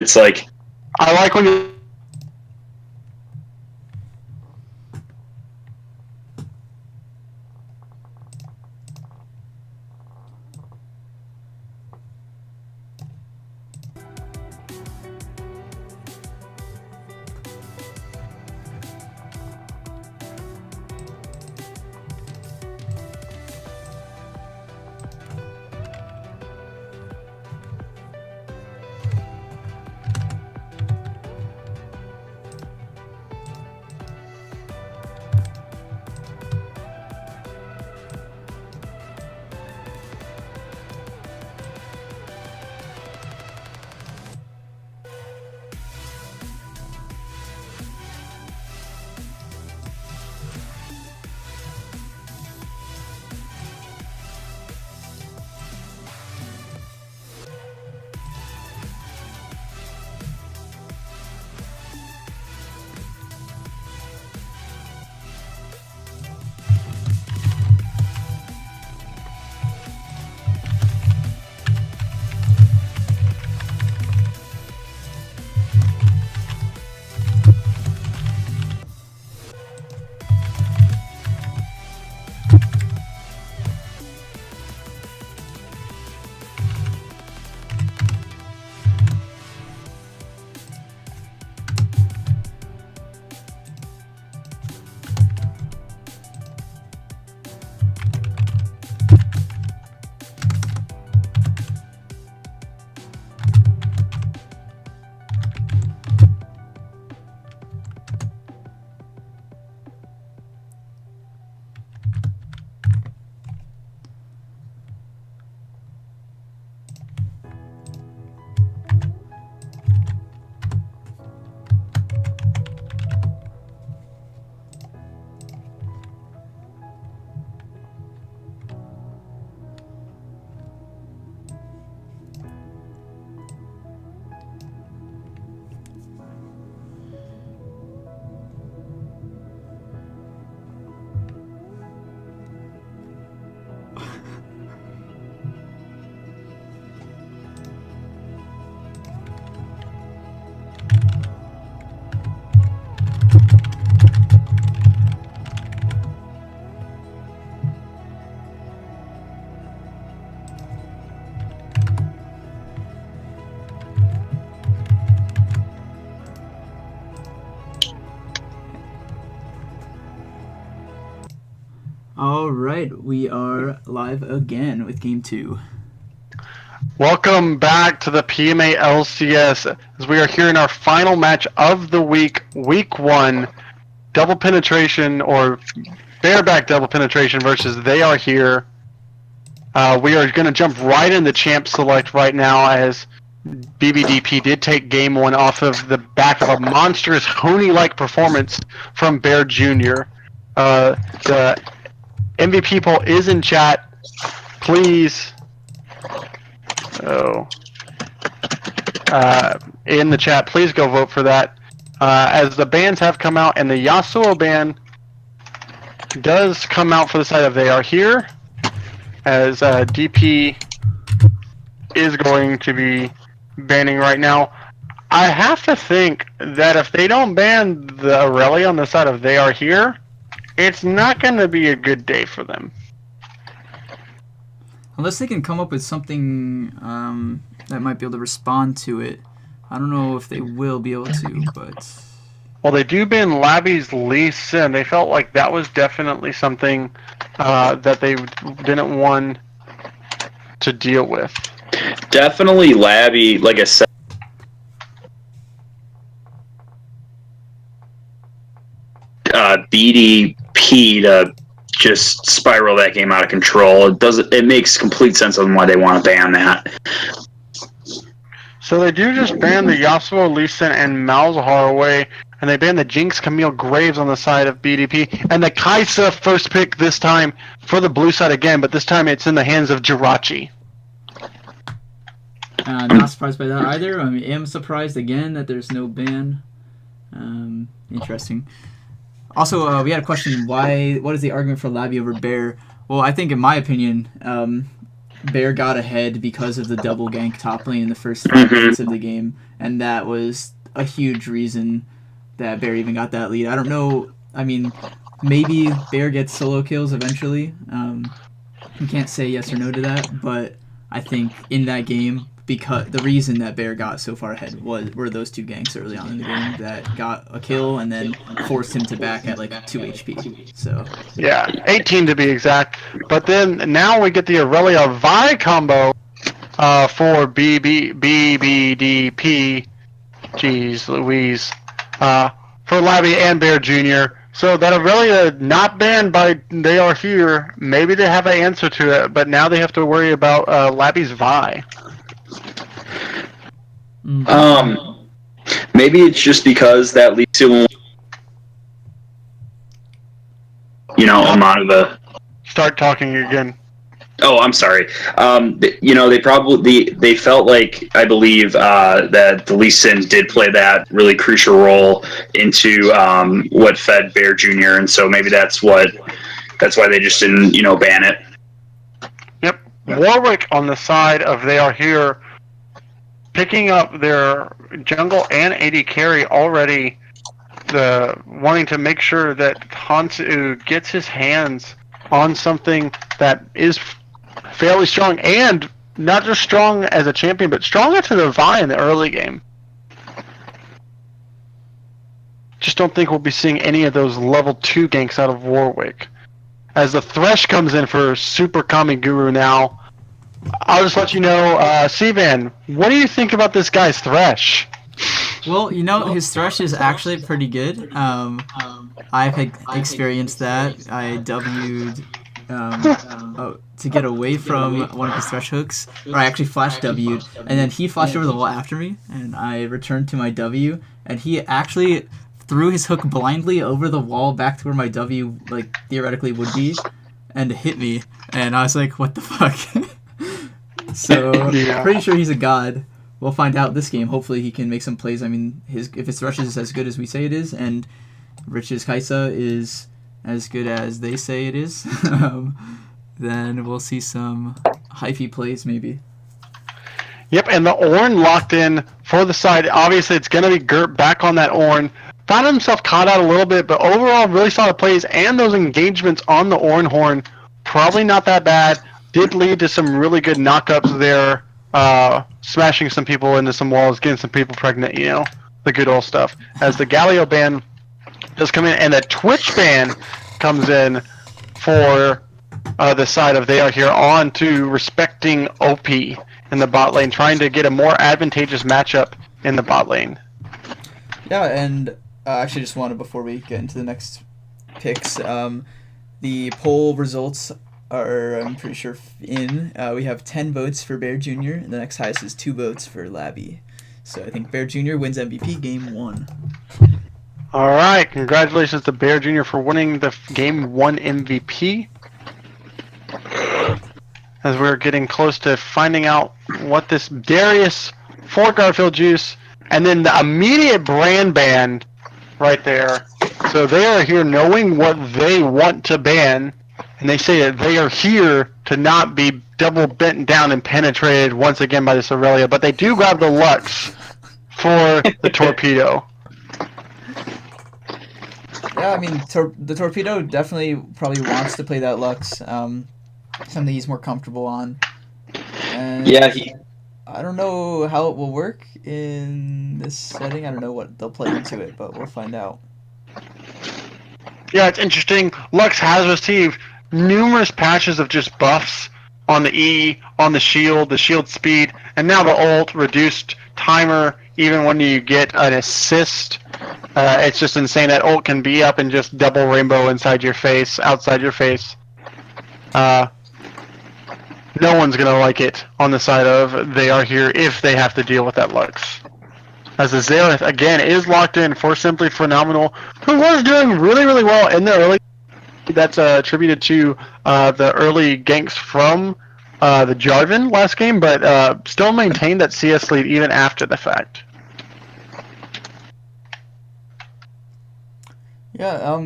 It's like, I like when you. All right, we are live again with Game 2. Welcome back to the PMA LCS as we are here in our final match of the week, Week 1, double penetration or bareback double penetration versus They Are Here. We are going to jump right into Champ Select right now as BBDP did take Game 1 off of the back of a monstrous Honey-like performance from Bear Jr. The MVP poll is in chat. Please... in the chat, please go vote for that. As the bans have come out, and the Yasuo ban does come out for the side of They Are Here, as DP is going to be banning right now. I have to think that if they don't ban the Aurelia on the side of They Are Here, it's not going to be a good day for them. Unless they can come up with something that might be able to respond to it. I don't know if they will be able to, but... Well, they do ban Labby's Lee Sin. They felt like that was definitely something that they didn't want to deal with. definitely Labby, like I said, BDP to just spiral that game out of control. It makes complete sense on why they want to ban that. So they do just ban the Yasuo, Lee Sin, and Malzahar away, and they ban the Jinx, Camille, Graves on the side of BDP, and the Kaisa first pick this time for the blue side again, but this time it's in the hands of Jirachi. Not surprised by that either. I am surprised again that there's no ban. Interesting. Also, we had a question, what is the argument for Labby over Bear? Well, I think in my opinion, Bear got ahead because of the double gank top lane in the first 5 minutes of the game, and that was a huge reason that Bear even got that lead. I don't know. I mean, maybe Bear gets solo kills eventually. You can't say yes or no to that, but I think in that game, because the reason that Bear got so far ahead were those 2 ganks early on in the game that got a kill and then forced him to back at like 2 HP. So Yeah, 18 to be exact. But then now we get the Aurelia Vi combo for BBDP. Jeez Louise. For Labby and Bear Jr. So that Aurelia not banned by They Are Here. Maybe they have an answer to it, but now they have to worry about Labby's Vi. Maybe it's just because that Lisa will, amount of the. Start talking again. Oh, I'm sorry. They felt like, I believe, that the Lee Sin did play that really crucial role into what fed Bear Jr. And so maybe that's why they just didn't, ban it. Yep. Warwick on the side of They Are Here, picking up their jungle and AD carry already. Wanting to make sure that Hansu gets his hands on something that is fairly strong, and not just strong as a champion, but stronger to the Vi in the early game. Just don't think we'll be seeing any of those level 2 ganks out of Warwick. As the Thresh comes in for Super Kami Guru now, I'll just let you know, Sivan, what do you think about this guy's Thresh? Well, his Thresh is actually pretty good. I've experienced that. I W'd to get away from one of his Thresh hooks, or I actually flash W'd, and then he flashed over the wall after me, and I returned to my W, and he actually threw his hook blindly over the wall back to where my W theoretically would be, and hit me, and I was like, what the fuck? So, pretty sure he's a god. We'll find out this game. Hopefully he can make some plays. I mean, if his Thresh is as good as we say it is, and Rich's Kaisa is as good as they say it is, then we'll see some hyphy plays maybe. Yep, and the Ornn locked in for the side. Obviously, it's going to be Gert back on that Ornn. Found himself caught out a little bit, but overall, really solid plays, and those engagements on the Ornn horn, probably not that bad. Did lead to some really good knockups there, smashing some people into some walls, getting some people pregnant, the good old stuff. As the Galio ban does come in, and the Twitch ban comes in for the side of They Are Here on to respecting OP in the bot lane, trying to get a more advantageous matchup in the bot lane. Yeah, and I actually just wanted, before we get into the next picks, the poll results are, I'm pretty sure, in. We have 10 votes for Bear Jr., and the next highest is 2 votes for Labby. So I think Bear Jr. wins MVP Game 1. All right, congratulations to Bear Jr. for winning the Game 1 MVP. As we're getting close to finding out what this Darius for Garfield Juice, and then the immediate brand ban right there. So They Are Here knowing what they want to ban, and they say that they are here to not be double bent down and penetrated once again by this Aurelia, but they do grab the Lux for the Torpedo. Yeah, I mean, the Torpedo definitely probably wants to play that Lux, something he's more comfortable on. And Yeah, I don't know how it will work in this setting. I don't know what they'll play into it, but we'll find out. Yeah, it's interesting. Lux has received numerous patches of just buffs on the E, on the shield speed, and now the ult, reduced timer, even when you get an assist. It's just insane. That ult can be up and just double rainbow inside your face, outside your face. No one's going to like it on the side of They Are Here if they have to deal with that Lux. As the Xerath, again, is locked in for Simply Phenomenal, who was doing really, really well in the early. That's attributed to the early ganks from the Jarvan last game, but still maintained that CS lead even after the fact. Yeah,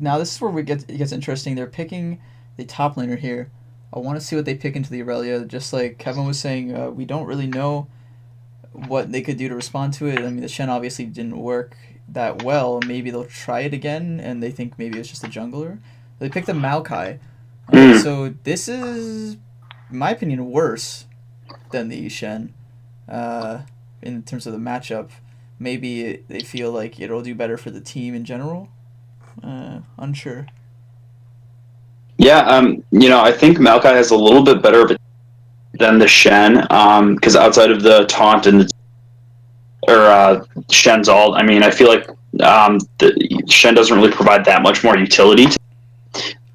now this is where it gets interesting. They're picking the top laner here. I want to see what they pick into the Aurelia. Just like Kevin was saying, we don't really know what they could do to respond to it. I mean, the Shen obviously didn't work that well. Maybe they'll try it again, and they think maybe it's just a jungler. They picked a Maokai. So this is, in my opinion, worse than the Shen in terms of the matchup. Maybe they feel like it'll do better for the team in general. Unsure. Yeah, I think Maokai has a little bit better of a than the Shen, because outside of the taunt and Shen's ult, I mean, I feel like the Shen doesn't really provide that much more utility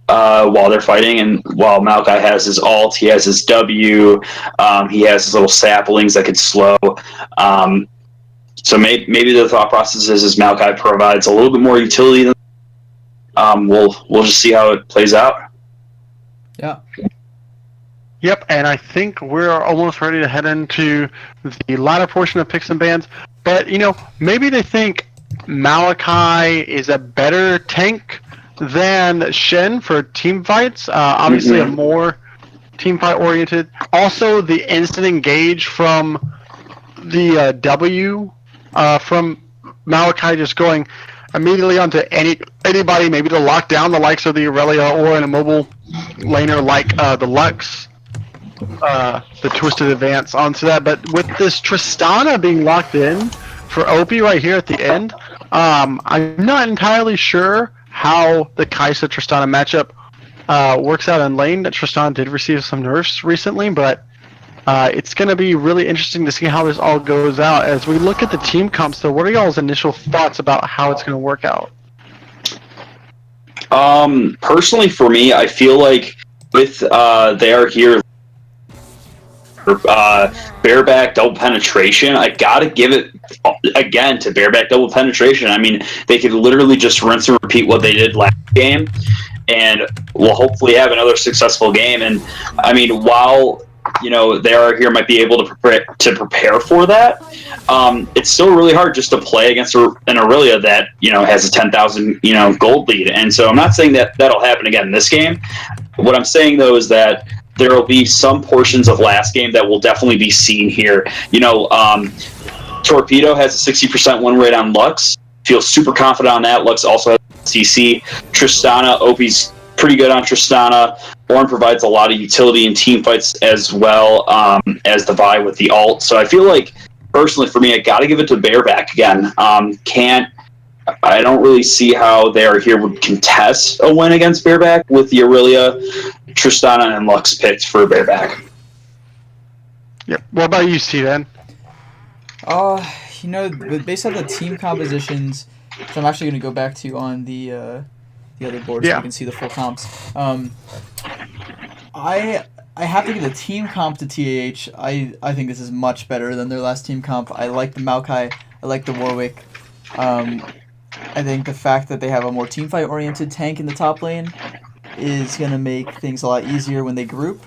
while they're fighting, and while Maokai has his ult, he has his W, he has his little saplings that could slow. So maybe the thought process is Maokai provides a little bit more utility than we'll just see how it plays out. Yeah. Yep, and I think we're almost ready to head into the latter portion of picks and bans. But, maybe they think Maokai is a better tank than Shen for team fights. Obviously, a more team fight oriented. Also, the instant engage from the W from Maokai just going immediately onto anybody, maybe to lock down the likes of the Aurelia or an immobile laner like the Lux. The Twisted Advance onto that, but with this Tristana being locked in for OP right here at the end, I'm not entirely sure how the Kai'Sa Tristana matchup works out in lane. Tristana did receive some nerfs recently, but it's going to be really interesting to see how this all goes out as we look at the team comps. So, what are y'all's initial thoughts about how it's going to work out? Personally, for me, I feel like with they are here. Bareback double penetration, I gotta give it again to bareback double penetration. I mean, they could literally just rinse and repeat what they did last game, and we'll hopefully have another successful game. And I mean, while they are here might be able to prepare for that, it's still really hard just to play against an Aurelia that has a 10,000 gold lead. And so I'm not saying that that'll happen again in this game. What I'm saying though is that there will be some portions of last game that will definitely be seen here. Torpedo has a 60% win rate on Lux. Feels super confident on that. Lux also has CC. Tristana, OP's pretty good on Tristana. Ornn provides a lot of utility in team fights as well as the Vi with the ult. So I feel like, personally, for me, I got to give it to Bareback again. I don't really see how they are here would contest a win against Bareback with the Aurelia, Tristana, and Lux picked for Bareback. Yep. What about you, Steven? Based on the team compositions, which I'm actually going to go back to on the other board so you can see the full comps. I have to give the team comp to TAH. I think this is much better than their last team comp. I like the Maokai. I like the Warwick. I think the fact that they have a more teamfight-oriented tank in the top lane is going to make things a lot easier when they group.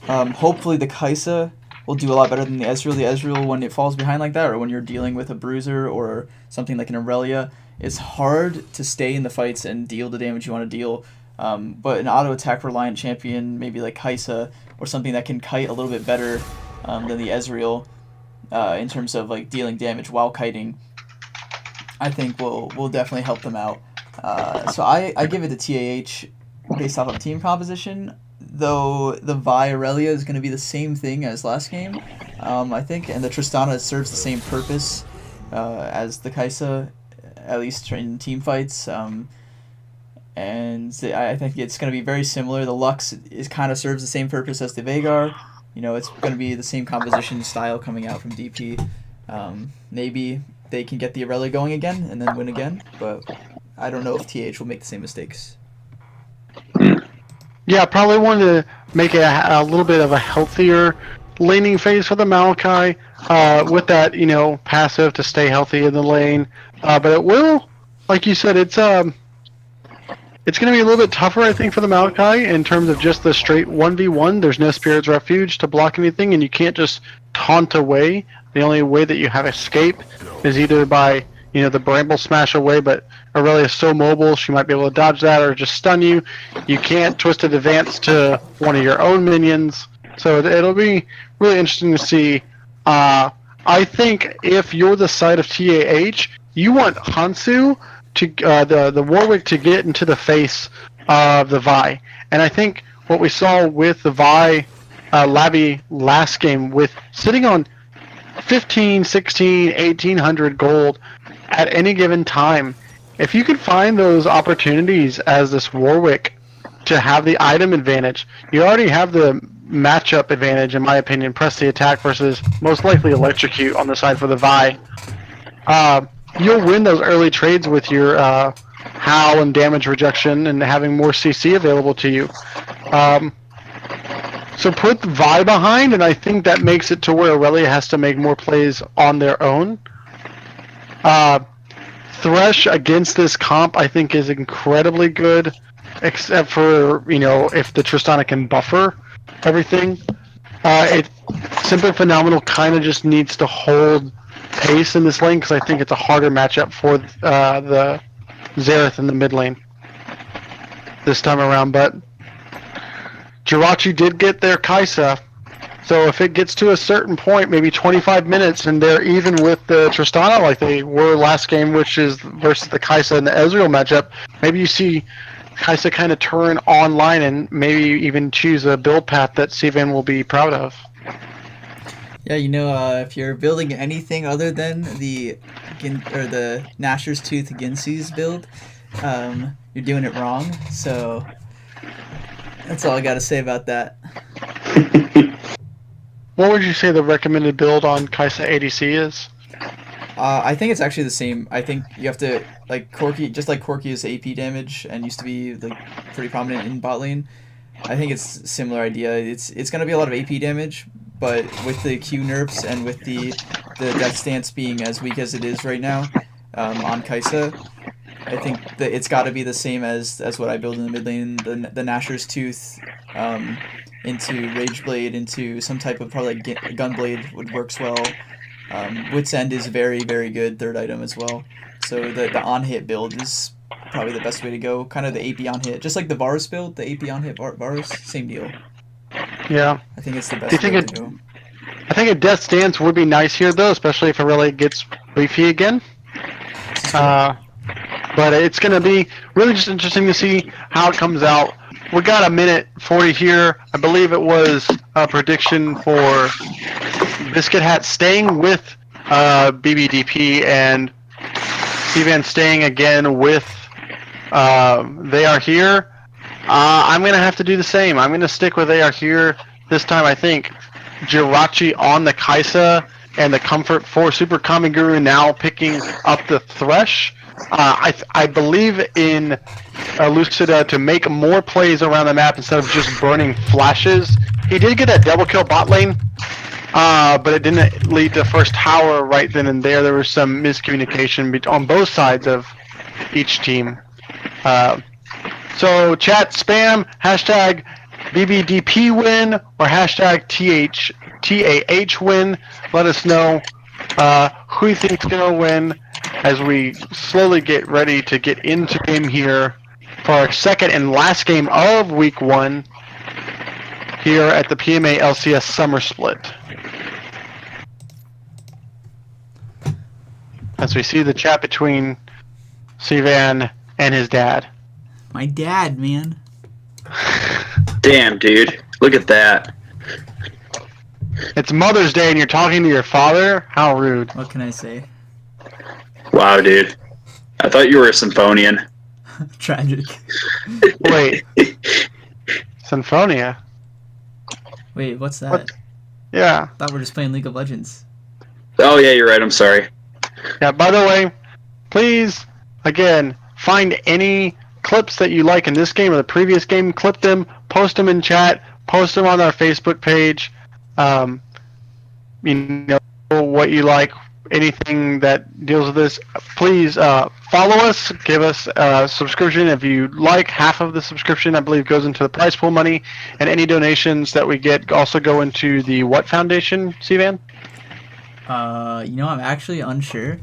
Hopefully the Kai'Sa will do a lot better than the Ezreal. The Ezreal, when it falls behind like that, or when you're dealing with a Bruiser or something like an Aurelia, it's hard to stay in the fights and deal the damage you want to deal. But an auto-attack reliant champion, maybe like Kai'Sa, or something that can kite a little bit better than the Ezreal in terms of like dealing damage while kiting, I think will definitely help them out. So I give it to TAH based off of team composition, though the Vi Aurelia is going to be the same thing as last game, I think, and the Tristana serves the same purpose as the Kai'Sa, at least in team fights. And I think it's going to be very similar. The Lux kind of serves the same purpose as the Veigar. It's going to be the same composition style coming out from DP. Maybe they can get the Aurelia going again and then win again, but I don't know if TH will make the same mistakes. Yeah, I probably want to make it a little bit of a healthier laning phase for the Maokai with that, passive to stay healthy in the lane. But it will, like you said, it's going to be a little bit tougher, I think, for the Maokai in terms of just the straight 1v1. There's no Spirit's Refuge to block anything, and you can't just taunt away. The only way that you have escape is either by, the Bramble Smash away, but Aurelia is so mobile, she might be able to dodge that or just stun you. You can't Twisted Advance to one of your own minions, so it'll be really interesting to see. I think if you're the side of TAH, you want Hansu to the Warwick to get into the face of the Vi, and I think what we saw with the Vi Lavi last game, with sitting on 15, 16, 1800 gold at any given time, if you could find those opportunities as this Warwick to have the item advantage, you already have the matchup advantage, in my opinion. Press the attack versus most likely electrocute on the side for the Vi. You'll win those early trades with your howl and damage rejection and having more CC available to you. So put the Vi behind, and I think that makes it to where Aurelia has to make more plays on their own. Thresh against this comp, I think, is incredibly good, except for, if the Tristana can buffer everything. It Simply Phenomenal kind of just needs to hold pace in this lane, because I think it's a harder matchup for the Xerath in the mid lane this time around, but Jirachi did get their Kaisa, so if it gets to a certain point, maybe 25 minutes, and they're even with the Tristana like they were last game, which is versus the Kaisa and the Ezreal matchup, maybe you see Kaisa kind of turn online and maybe even choose a build path that Sivan will be proud of. Yeah, if you're building anything other than the Nashor's Tooth Ginsu's build, you're doing it wrong, so that's all I gotta say about that. What would you say the recommended build on Kaisa ADC is? I think it's actually the same. I think you have to, Corki, just like Corki is AP damage and used to be pretty prominent in bot lane. I think it's a similar idea. It's gonna be a lot of AP damage, but with the Q nerfs and with the death stance being as weak as it is right now on Kaisa, I think that it's got to be the same as what I build in the mid lane. The Nashor's Tooth into Rageblade, into some type of probably Gunblade would works well. Wit's End is very, very good third item as well. So the on-hit build is probably the best way to go. Kind of the AP on-hit. Just like the Varus build, the AP on-hit Varus, same deal. Yeah. I think it's the best way to go. I think a Death Stance would be nice here, though, especially if it really gets beefy again. But it's going to be really just interesting to see how it comes out. We got a minute 40 here. I believe it was a prediction for Biscuit Hat staying with BBDP and Sivan staying again with They Are Here. I'm going to have to do the same. I'm going to stick with They Are Here this time. I think Jirachi on the Kaisa and the Comfort for Super Kamiguru now picking up the Thresh. I believe in Lucida to make more plays around the map instead of just burning flashes. He did get that double kill bot lane, but it didn't lead to first tower right then and there. There was some miscommunication on both sides of each team. So chat, spam hashtag BBDP win or hashtag TAH win. Let us know who you think's going to win as we slowly get ready to get into game here for our second and last game of week 1 here at the PMA LCS Summer Split. As we see the chat between Sivan and his dad. My dad, man. Damn, dude. Look at that. It's Mother's Day and you're talking to your father? How rude. What can I say? Wow, dude. I thought you were a symphonian. Tragic. Wait. Symphonia? Wait, what's that? What? Yeah. I thought we were just playing League of Legends. Oh, yeah, you're right. I'm sorry. Yeah, by the way, please, again, find any clips that you like in this game or the previous game, clip them, post them in chat, post them on our Facebook page. You know what you like, anything that deals with this. Please follow us, give us a subscription. If you like, half of the subscription, I believe, goes into the prize pool money, and any donations that we get also go into the what foundation, Sivan? I'm actually unsure.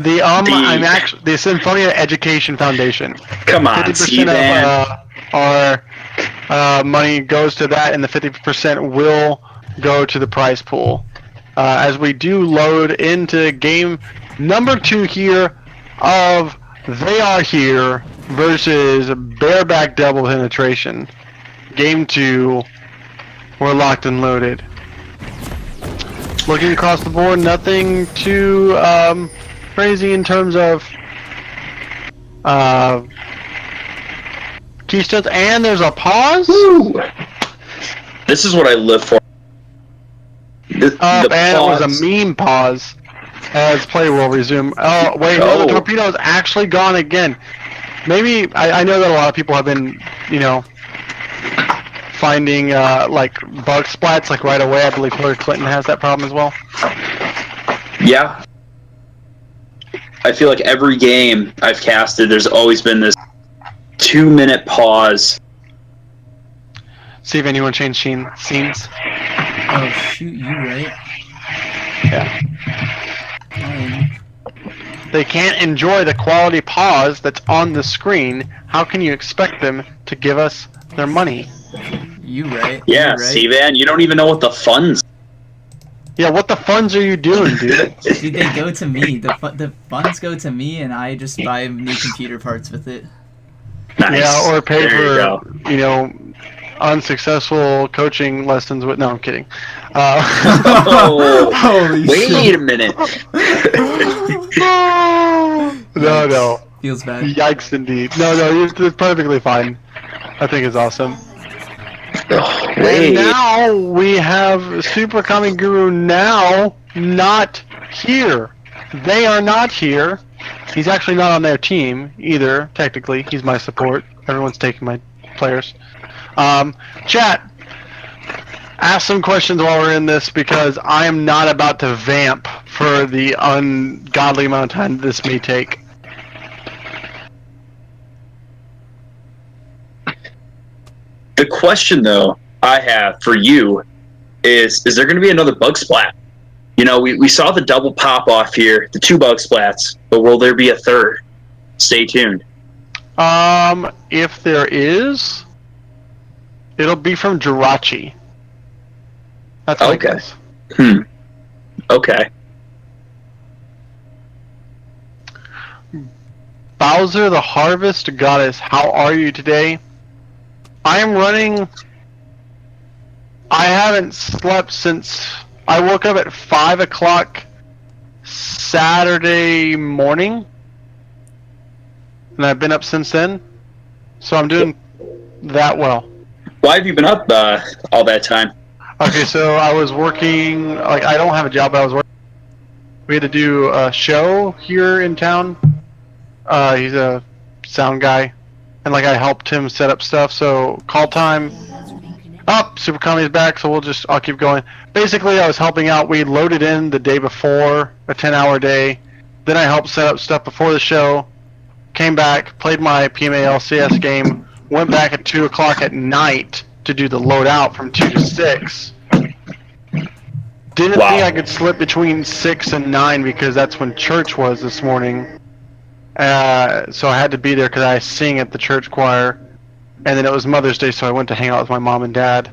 the Symphonia Education Foundation. Come on, 50% of our money goes to that, and the 50% will go to the prize pool. As we do load into game number 2 here of They Are Here versus Bareback Double Penetration. Game 2, we're locked and loaded. Looking across the board, nothing too crazy in terms of keystones, and there's a pause. Woo! This is what I live for. And it was a meme pause as play will resume. Oh, wait, no, the torpedo is actually gone again. Maybe, I know that a lot of people have been, finding, like, bug splats, like, right away. I believe Hillary Clinton has that problem as well. Yeah. I feel like every game I've casted, there's always been this 2-minute pause. See if anyone changed scenes. Oh shoot, you right? Yeah. They can't enjoy the quality pause that's on the screen. How can you expect them to give us their money? You right? Yeah, you right. Steven, you don't even know what the funds. Yeah, what the funds are you doing, dude? Dude, they go to me. The funds go to me, and I just buy new computer parts with it. Nice. Yeah, or pay There for, unsuccessful coaching lessons with. No, I'm kidding. Oh, Holy wait a minute. No. Feels bad. Yikes, indeed. No, it's perfectly fine. I think it's awesome. Oh, And now we have Super Kami Guru now not here. They are not here. He's actually not on their team either, technically. He's my support. Everyone's taking my players. Chat, ask some questions while we're in this, because I am not about to vamp for the ungodly amount of time this may take. The question, though, I have for you is there going to be another bug splat? We saw the double pop off here, the 2 bug splats, but will there be a third? Stay tuned. If there is, it'll be from Jirachi. That's my guess. Okay. Bowser the Harvest Goddess, how are you today? I am running. I haven't slept since I woke up at 5 o'clock Saturday morning, and I've been up since then. So I'm doing that well. Why have you been up all that time? Okay, so I was working. Like, I don't have a job, but I was working. We had to do a show here in town. He's a sound guy, and like I helped him set up stuff. So call time. Super Kami's back, so I'll keep going. Basically, I was helping out. We loaded in the day before, a 10-hour day. Then I helped set up stuff before the show. Came back, played my PMA LCS game. Went back at 2 o'clock at night to do the loadout from 2 to 6. Didn't think I could slip between 6 and 9 because that's when church was this morning. So I had to be there because I sing at the church choir. And then it was Mother's Day, so I went to hang out with my mom and dad.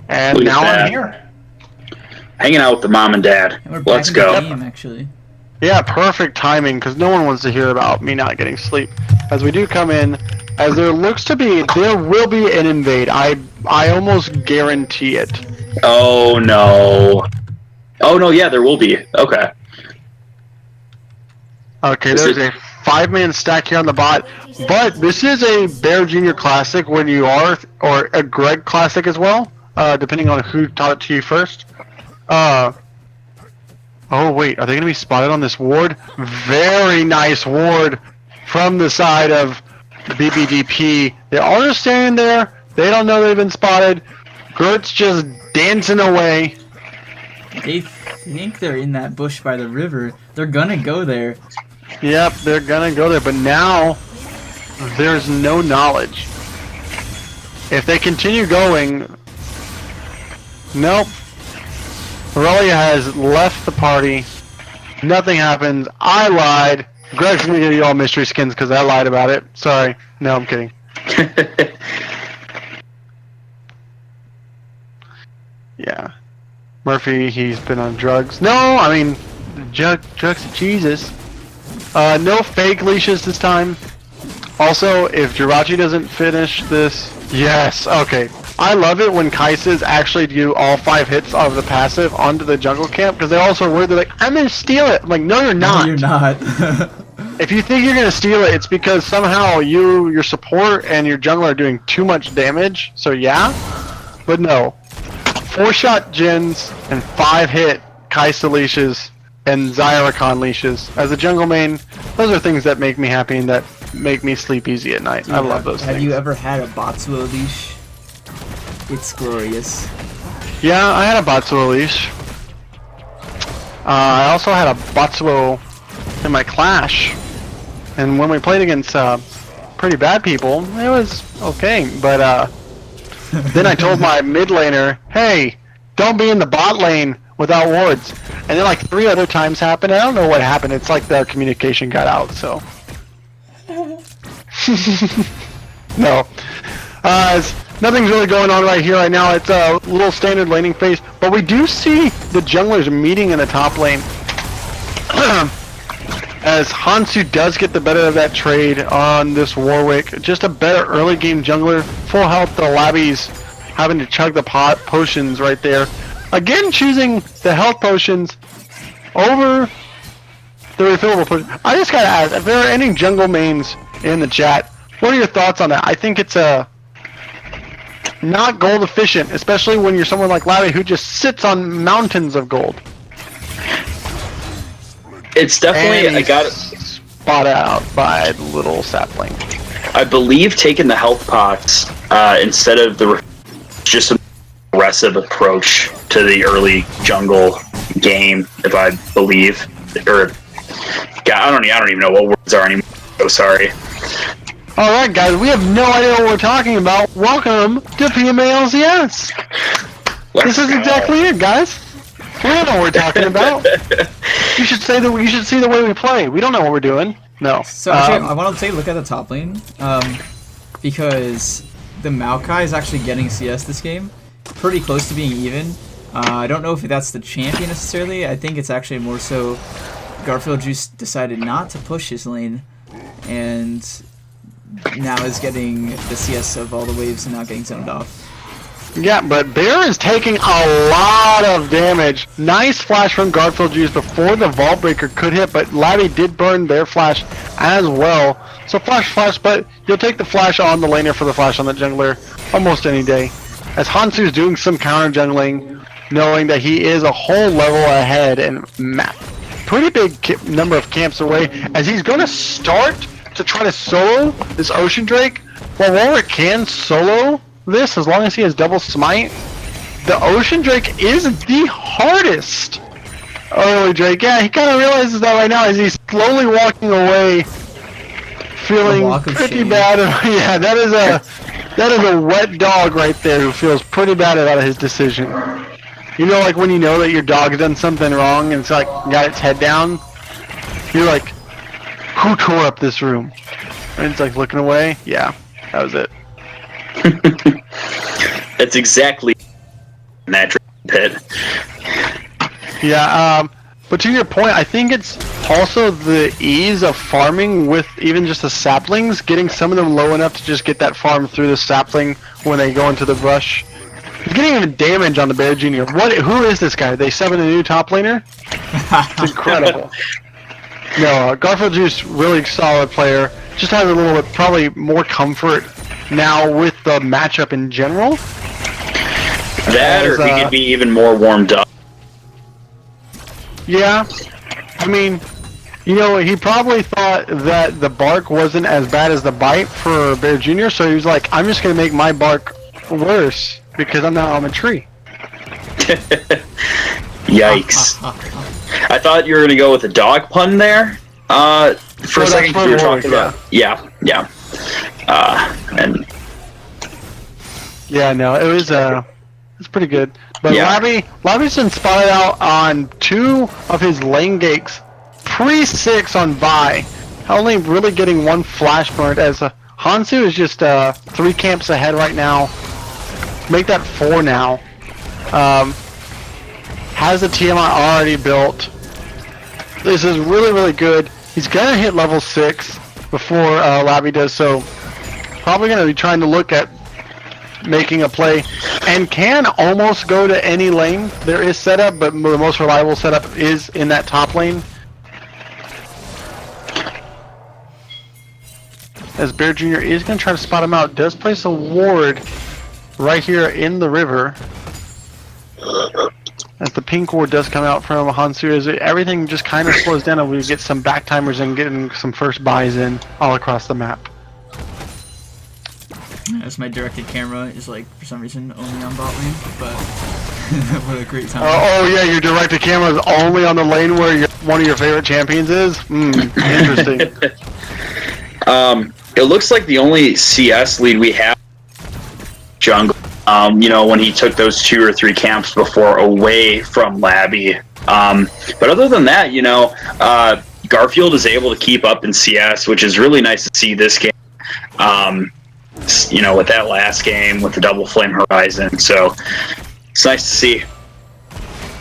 And now I'm here. Hanging out with the mom and dad. And Let's go. Game, actually. Yeah, perfect timing, because no one wants to hear about me not getting sleep. As we do come in, as there looks to be, there will be an invade. I almost guarantee it. Oh no. Yeah, there will be. Okay. Okay, there's a 5-man stack here on the bot, but this is a Bear Jr. Classic when you are, or a Greg Classic as well, depending on who taught it to you first. Oh wait, are they going to be spotted on this ward? Very nice ward from the side of BBDP. They're all just standing there. They don't know they've been spotted. Gert's just dancing away. They think they're in that bush by the river. They're gonna go there. Yep, they're gonna go there, but now there's no knowledge. If they continue going, nope. Aurelia has left the party. Nothing happens. I lied. Greg's gonna give you all mystery skins because I lied about it. Sorry. No, I'm kidding. Yeah. Murphy, he's been on drugs. No, I mean, drugs of Jesus. No fake leashes this time. Also, if Jirachi doesn't finish this... Yes, okay. I love it when Kai'Sas actually do all 5 hits of the passive onto the jungle camp, because they also were, they're like, I'm gonna steal it! I'm like, no you're not! No, you're not. If you think you're gonna steal it, it's because somehow your support and your jungler are doing too much damage, so yeah. But no. 4-shot Jins and 5-hit Kai'Sa leashes and Zyrakan leashes. As a jungle main, those are things that make me happy and that make me sleep easy at night. I love those things. Have you ever had a Batsuo leash? It's glorious. Yeah, I had a Batsuo leash. I also had a Batsuo in my Clash. And when we played against pretty bad people, it was okay. But then I told my mid laner, hey, don't be in the bot lane without wards. And then like 3 other times happened. I don't know what happened. It's like their communication got out, so. No. Nothing's really going on right here right now. It's a little standard laning phase. But we do see the junglers meeting in the top lane. As Hansu does get the better of that trade on this Warwick. Just a better early game jungler. Full health, the Labby's having to chug the potions right there. Again, choosing the health potions over the refillable potions. I just gotta ask, if there are any jungle mains in the chat, what are your thoughts on that? I think it's not gold efficient, especially when you're someone like Labby who just sits on mountains of gold. It's definitely, I got it. Spotted out by the little sapling. I believe taking the health pots instead of the just a aggressive approach to the early jungle game, if I believe, or God, I don't even know what words are anymore. So sorry. All right, guys, we have no idea what we're talking about. Welcome to PMA LCS. This is exactly it, guys. We don't know what we're talking about. You should see the way we play. We don't know what we're doing. No. So actually, I want to take a look at the top lane, because the Maokai is actually getting CS this game, pretty close to being even. I don't know if that's the champion necessarily. I think it's actually more so Garfield Juice decided not to push his lane, and now is getting the CS of all the waves and not getting zoned off. Yeah, but Bear is taking a lot of damage. Nice flash from Garfield Juice before the Vault Breaker could hit, but Labby did burn their flash as well. So flash, but you'll take the flash on the laner for the flash on the jungler almost any day. As Hansu's doing some counter jungling, knowing that he is a whole level ahead and pretty big number of camps away, as he's going to start to try to solo this Ocean Drake. Well, Warwick can solo this as long as he has double smite. The Ocean Drake is the hardest early Drake. Yeah, he kind of realizes that right now as he's slowly walking away, feeling pretty bad. Yeah, that is a wet dog right there who feels pretty bad about his decision. You know, like when you know that your dog's done something wrong and it's like got its head down, you're like, who tore up this room? And it's like looking away. Yeah, that was it. That's exactly that pit. Yeah, but to your point, I think it's also the ease of farming with even just the saplings, getting some of them low enough to just get that farm through the sapling when they go into the brush. He's getting even damage on the Bear Jr. Who is this guy? They summon a new top laner? It's incredible. No, Garfield Juice, really solid player. Just has a little bit, probably more comfort now with the matchup in general. That, or he could be even more warmed up. Yeah, I mean, you know, he probably thought that the bark wasn't as bad as the bite for Bear Jr., so he was like, I'm just going to make my bark worse because I'm now on a tree. Yikes. I thought you were going to go with a dog pun there. For a second, you were talking about... Yeah. And... Yeah, no, it was, it's pretty good. But yeah. Labby's been spotted out on 2 of his lane ganks 3-6 on Vi. Only really getting one flash burn as Hansu is just 3 camps ahead right now. Make that 4 now. Has the TMI already built. This is really, really good. He's gonna hit level 6 before Labby does so. Probably gonna be trying to look at making a play and can almost go to any lane there is setup, but the most reliable setup is in that top lane. As Bear Jr. is going to try to spot him out, does place a ward right here in the river. As the pink ward does come out from Hansu, as everything just kind of slows down and we get some back timers and getting some first buys in all across the map. As my directed camera is like for some reason only on bot lane, but what a great time. Oh yeah, your directed camera is only on the lane where one of your favorite champions is? Interesting. It looks like the only CS lead we have jungle. You know, when he took those 2 or 3 camps before away from Labby. But other than that, you know, Garfield is able to keep up in CS, which is really nice to see this game. You know, with that last game with the double flame horizon, so it's nice to see.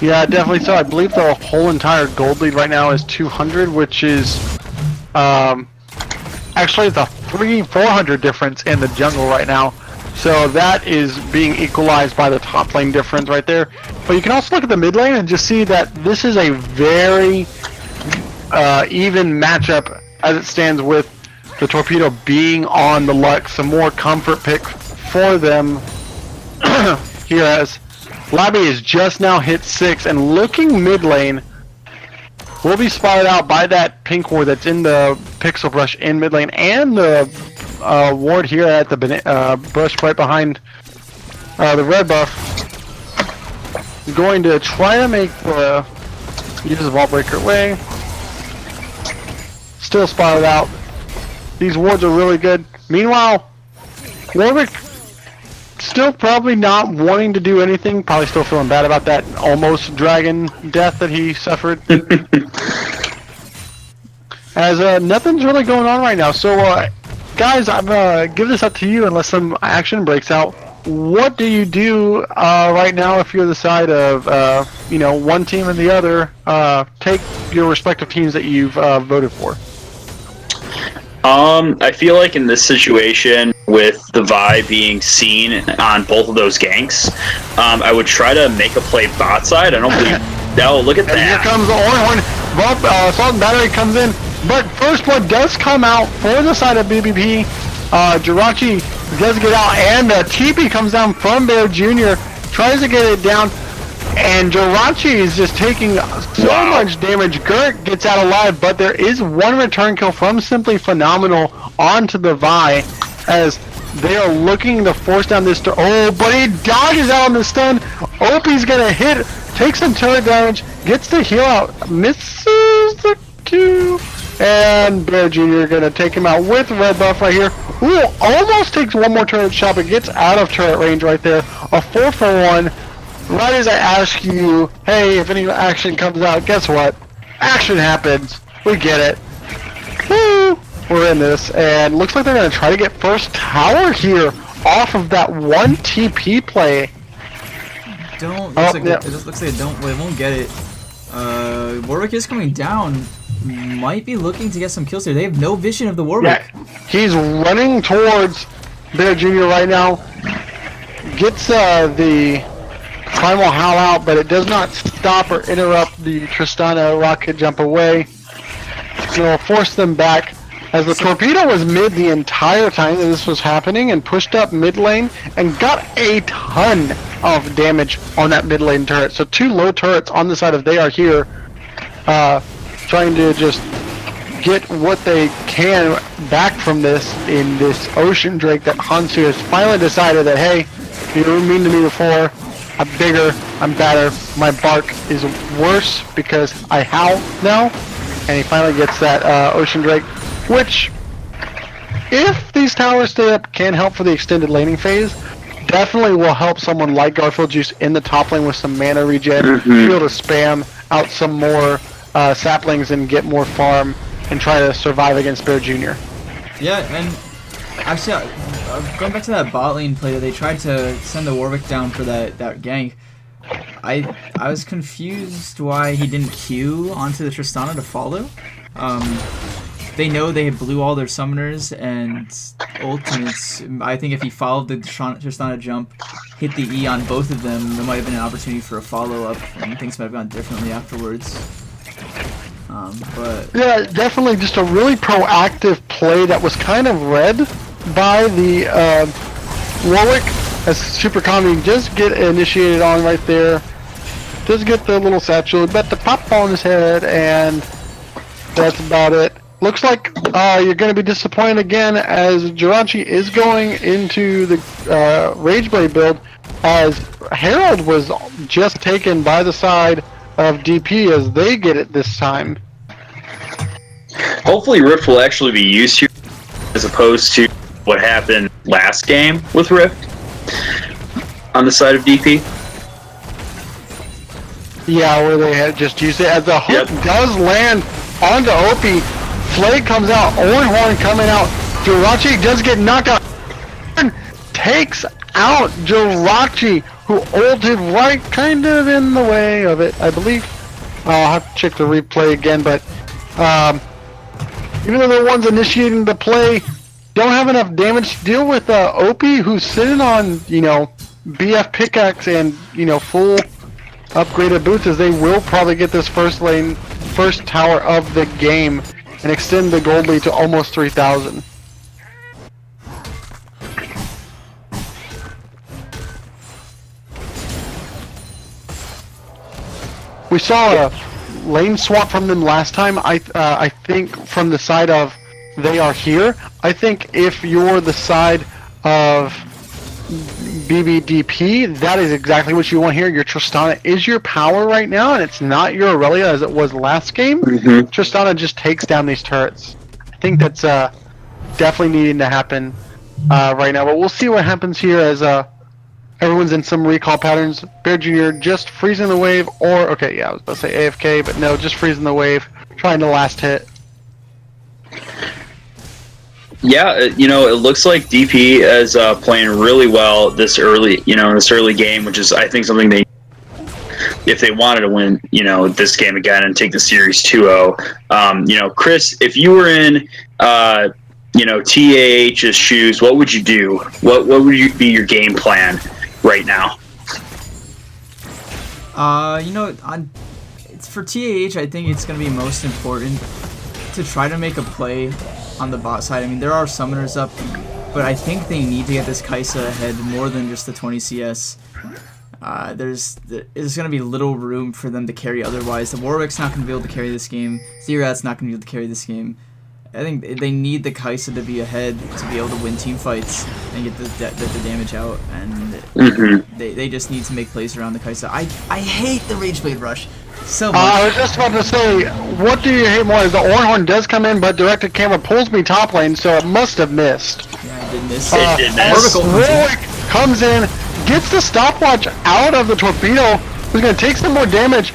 Yeah, definitely so. I believe the whole entire gold lead right now is 200, which is actually the 400 difference in the jungle right now. So that is being equalized by the top lane difference right there. But you can also look at the mid lane and just see that this is a very even matchup as it stands with the Torpedo being on the Lux. A more comfort pick for them here as Labby is just now hit 6 and looking mid lane will be spotted out by that pink ward that's in the pixel brush in mid lane and the ward here at the brush right behind the red buff. Going to try to make the use of Vault Breaker away. Still spotted out. These wards are really good. Meanwhile, Warwick still probably not wanting to do anything. Probably still feeling bad about that almost dragon death that he suffered. As nothing's really going on right now. So, guys, I'm give this up to you unless some action breaks out. What do you do right now if you're the side of you know, one team and the other? Take your respective teams that you've voted for. I feel like in this situation, with the Vi being seen on both of those ganks, I would try to make a play bot side. I don't believe. Oh, look at and that! Here comes the Ornhorn. Assault and Battery comes in, but first blood does come out for the side of BBP. Jirachi does get out, and TP comes down from Bear Jr. Tries to get it down, and Jirachi is just taking so much damage. Gert gets out alive, but there is one return kill from Simply Phenomenal onto the Vi as they are looking to force down this. Oh, but he dodges out on the stun. Opie's gonna hit, takes some turret damage, gets the heal out, misses the Q, and Bear Jr. gonna take him out with red buff right here. Ooh, almost takes one more turret shot, but gets out of turret range right there. A 4-for-1. Right as I ask you, hey, if any action comes out, guess what? Action happens. We get it. Woo! We're in this, and looks like they're gonna try to get first tower here off of that one TP play. It just looks like they won't get it. Warwick is coming down. Might be looking to get some kills here. They have no vision of the Warwick. Yeah, he's running towards Bear Jr. right now. Gets the Primal Howl out, but it does not stop or interrupt the Tristana rocket jump away. So it'll force them back as the Torpedo was mid the entire time that this was happening and pushed up mid lane and got a ton of damage on that mid lane turret. So 2 low turrets on the side of they are here trying to just get what they can back from this in this Ocean Drake that Hansu has finally decided that, hey, you were mean to me before. I'm bigger, I'm better, my bark is worse because I howl now. And he finally gets that Ocean Drake, which, if these towers stay up, can help for the extended laning phase. Definitely will help someone like Garfield Juice in the top lane with some mana regen, be able to spam out some more saplings and get more farm and try to survive against Bear Jr. Yeah, and actually, going back to that bot lane play that they tried to send the Warwick down for that gank, I was confused why he didn't Q onto the Tristana to follow. They know they blew all their summoners and ultimates. I think if he followed the Tristana jump, hit the E on both of them, there might have been an opportunity for a follow-up, and things might have gone differently afterwards. But yeah, definitely just a really proactive play that was kind of read by the Warwick as Super Kami just get initiated on right there. Just get the little satchel, bet the pop on his head, and that's about it. Looks like you're going to be disappointed again as Jirachi is going into the Rageblade build as Herald was just taken by the side of DP as they get it this time. Hopefully Rift will actually be used here as opposed to what happened last game with Rift on the side of DP. Yeah, where they had just used it as the hook does land onto Opie. Flay comes out, Oranhorn coming out. Jirachi does get knocked out. Takes out Jirachi, who ulted right kind of in the way of it, I believe. I'll have to check the replay again, but even though they're the ones initiating the play, don't have enough damage to deal with Opie, who's sitting on, BF pickaxe and, full upgraded boots, as they will probably get this first tower of the game and extend the gold lead to almost 3,000. We saw a lane swap from them last time. I think from the side of they are here. I think if you're the side of BBDP, that is exactly what you want here. Your Tristana is your power right now, and it's not your Aurelia as it was last game. Tristana just takes down these turrets. I think that's definitely needing to happen right now, but we'll see what happens here as everyone's in some recall patterns. Bear Jr. just freezing the wave, or okay, yeah, I was about to say AFK, but no, just freezing the wave, trying to last hit. Yeah, it looks like DP is playing really well this early, in this early game, which is, I think, something if they wanted to win, this game again and take the series 2-0. Chris, if you were in, TAH's shoes, what would you do? What would be your game plan right now? It's for TAH. I think it's going to be most important to try to make a play on the bot side. I mean, there are summoners up, but I think they need to get this Kaisa ahead more than just the 20 CS. There's going to be little room for them to carry otherwise. The Warwick's not going to be able to carry this game. Zerat's not going to be able to carry this game. I think they need the Kaisa to be ahead to be able to win team fights and get the damage out, and they just need to make plays around the Kaisa. I hate the Rageblade rush so much. I was just about to say, what do you hate more? Is the Oranhorn does come in, but directed camera pulls me top lane, so it must have missed. Yeah, I did miss. It did miss. Warwick comes in, gets the stopwatch out of the torpedo, who's going to take some more damage.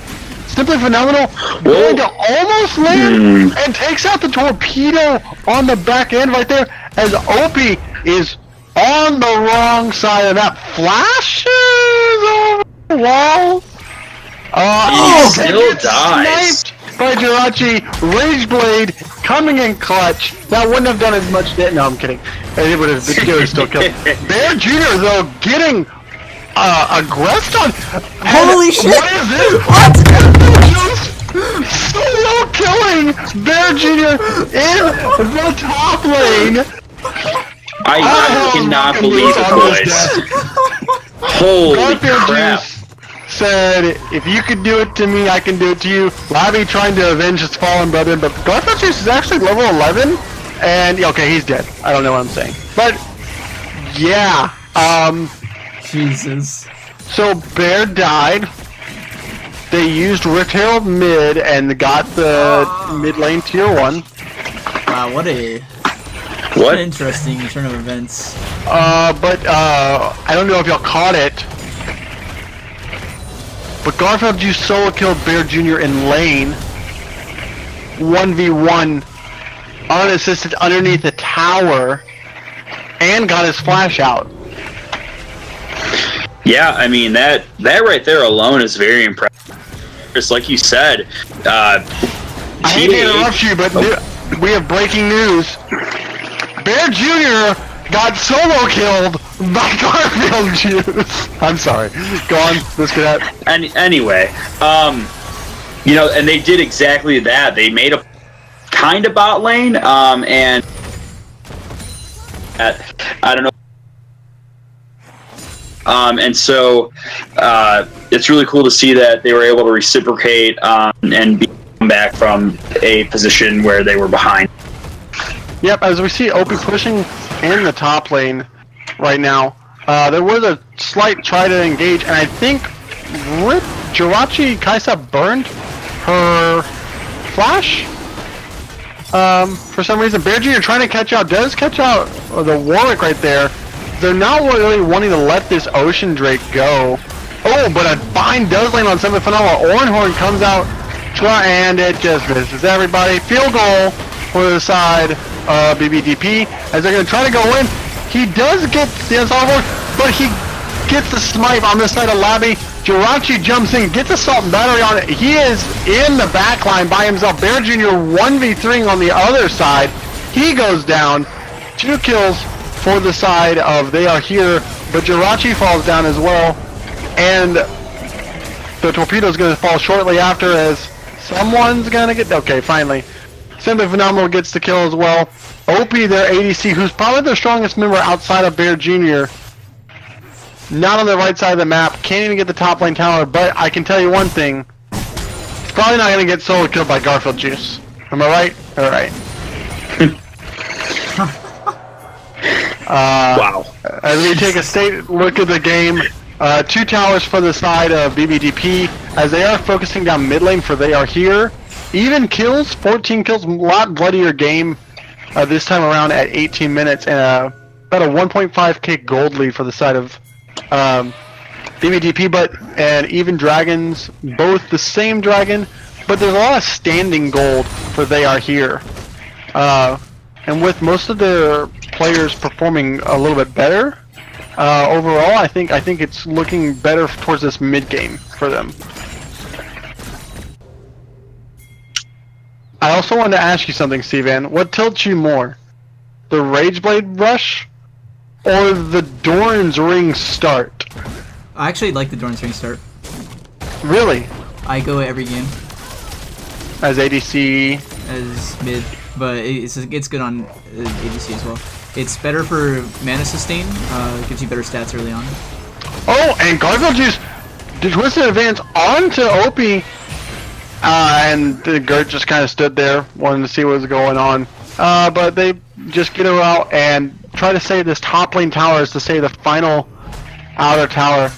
Simply phenomenal. Going to almost land and takes out the torpedo on the back end right there as Opie is on the wrong side of that. Flashes over the wall. He still dies. Sniped by Jirachi. Rageblade coming in clutch. That wouldn't have done as much damage. No, I'm kidding. It would have still killed. Bear Jr. though getting aggressed on. Holy shit! What is this? What? Solo killing Bear Jr. in the top lane. I cannot believe it, boys. Holy crap. Said, if you could do it to me, I can do it to you. Labby trying to avenge his fallen brother, but Garfield Juice is actually level 11, and okay, he's dead. I don't know what I'm saying, but yeah, Jesus. So Bear died. They used Rift Herald mid and got the mid lane tier 1. Wow, what an interesting turn of events. But I don't know if y'all caught it. But Garfield Juice solo killed Bear Jr. in lane. 1v1 unassisted underneath the tower and got his flash out. Yeah, I mean, that right there alone is very impressive. Just like you said, I hate to interrupt you, but we have breaking news. Bear Jr. got solo killed by Garfield Juice. I'm sorry. Go on, let's get that. Anyway, you know, and they did exactly that. They made a kind of bot lane, and I don't know. And so it's really cool to see that they were able to reciprocate and come back from a position where they were behind. Yep, as we see OP pushing in the top lane right now. There was a slight try to engage, and I think Jirachi Kaisa burned her flash. For some reason, Bear Jr. trying to catch out, does catch out the Warwick right there. They're not really wanting to let this Ocean Drake go. Oh, but a bind does land on something phenomenal. Oranhorn comes out, and it just misses everybody. Field goal for the side of BBDP as they're going to try to go in. He does get the unsolvable, but he gets the smite on this side of Labby. Jirachi jumps in, gets assault and battery on it. He is in the backline by himself. Bear Jr. 1v3 on the other side. He goes down. 2 kills for the side of They Are Here, but Jirachi falls down as well. And the torpedo is going to fall shortly after as someone's going to get... Okay, finally. Simply Phenomenal gets the kill as well. OP, their ADC, who's probably the strongest member outside of Bear Jr., not on the right side of the map, can't even get the top lane tower, but I can tell you one thing. He's probably not going to get solo killed by Garfield Juice. Am I right? Alright. Wow. As we take a state look at the game, 2 towers for the side of BBDP, as they are focusing down mid lane for They Are Here. Even kills, 14 kills, a lot bloodier game this time around at 18 minutes, and about a 1.5k gold lead for the side of BBDP, and even dragons, both the same dragon, but there's a lot of standing gold for They Are Here. And with most of their players performing a little bit better, overall, I think it's looking better towards this mid game for them. I also wanted to ask you something, Stevan. What tilts you more, the Rageblade Rush or the Dorn's Ring start? I actually like the Dorn's Ring start. Really? I go every game As ADC? as mid, but it's good on ADC as well. It's better for mana sustain, gives you better stats early on. Oh, and Garfield Juice did Twisted Advance onto OP, and the Gert just kind of stood there, wanting to see what was going on. But they just get her out and try to save this top lane tower as to save the final outer tower.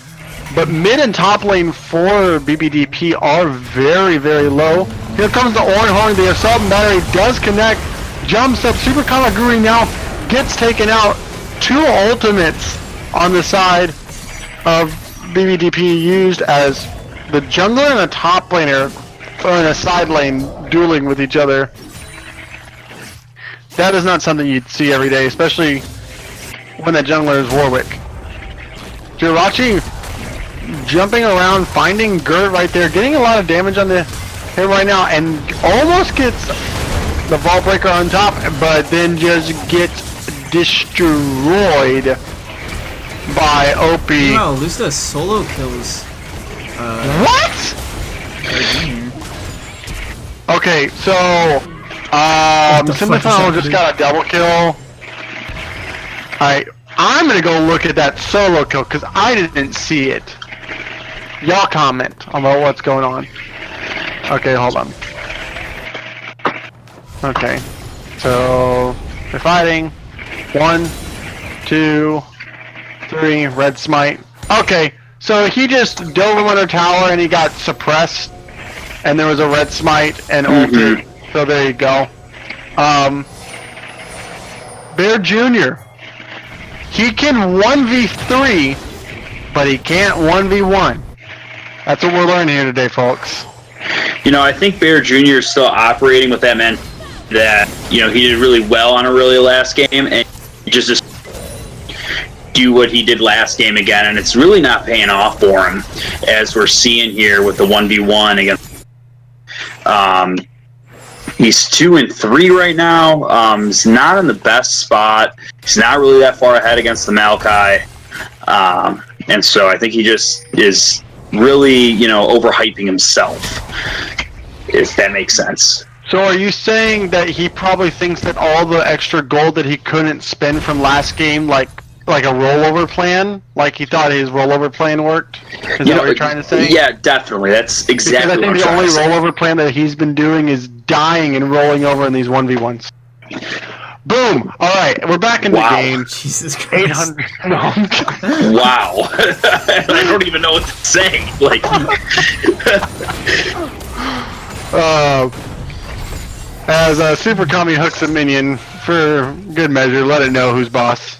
But mid and top lane for BBDP are very, very low. Here comes the Oranhorn, the assault and battery does connect, jumps up, Super Kamaguri now gets taken out. 2 ultimates on the side of BBDP used as the jungler and the top laner are in a side lane dueling with each other. That is not something you'd see every day, especially when the jungler is Warwick. Jirachi jumping around, finding Gert right there, getting a lot of damage on him right now, and almost gets the Vault Breaker on top, but then just gets destroyed by OP. Wow, Lusta solo kills. What? Junior. Okay, so Simply Phenomenal just got a double kill. I'm gonna go look at that solo kill because I didn't see it. Y'all comment about what's going on. Okay, hold on. Okay, so they're fighting. 1, 2, 3, red smite. Okay, so he just dove him under tower and he got suppressed, and there was a red smite and ulted. So there you go. Bear Jr. He can 1v3, but he can't 1v1. That's what we're learning here today, folks. I think Bear Jr. is still operating with that man that, he did really well on a really last game, and just do what he did last game again, and it's really not paying off for him, as we're seeing here with the 1v1 against. He's 2-3 right now. He's not in the best spot. He's not really that far ahead against the Maokai. And so I think he just is really, overhyping himself, if that makes sense. So are you saying that he probably thinks that all the extra gold that he couldn't spend from last game, like a rollover plan? Like he thought his rollover plan worked? Is that what you're trying to say? Yeah, definitely. That's exactly because I think the only rollover plan that he's been doing is dying and rolling over in these 1v1s. Boom! Alright, we're back in the game. Jesus Christ. 800. No. Wow. I don't even know what to say. Like. As Super Kami hooks a minion, for good measure, let it know who's boss.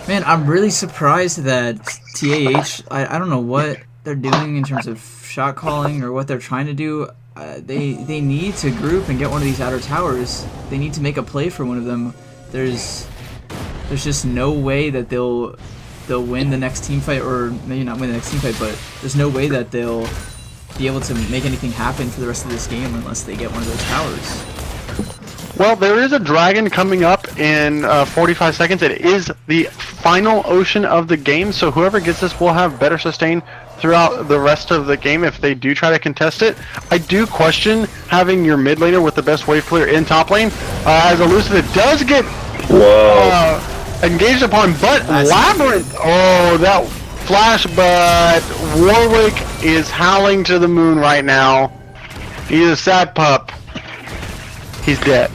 Man, I'm really surprised that TAH, I don't know what they're doing in terms of shot calling or what they're trying to do. They need to group and get one of these outer towers. They need to make a play for one of them. There's just no way that they'll win the next team fight, or maybe not win the next team fight, but there's no way that they'll be able to make anything happen for the rest of this game unless they get one of those towers. Well, there is a dragon coming up in 45 seconds. It is the final ocean of the game, so whoever gets this will have better sustain throughout the rest of the game if they do try to contest it. I do question having your mid laner with the best wave clear in top lane, as Elusive does get engaged upon, but Labyrinth, that flash, but Warwick is howling to the moon right now. He's a sad pup. He's dead.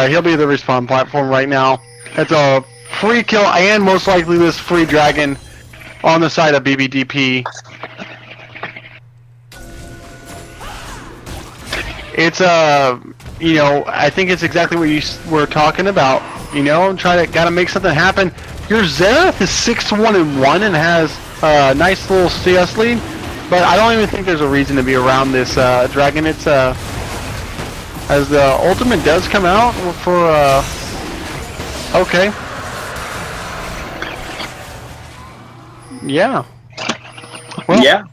He'll be the respawn platform right now. It's a free kill and most likely this free dragon on the side of BBDP. It's I think it's exactly what you were talking about. Gotta make something happen. Your Xerath is 6-1-1 and has a nice little CS lead, but I don't even think there's a reason to be around this dragon. It's as the ultimate does come out for okay. Yeah. Well, yeah.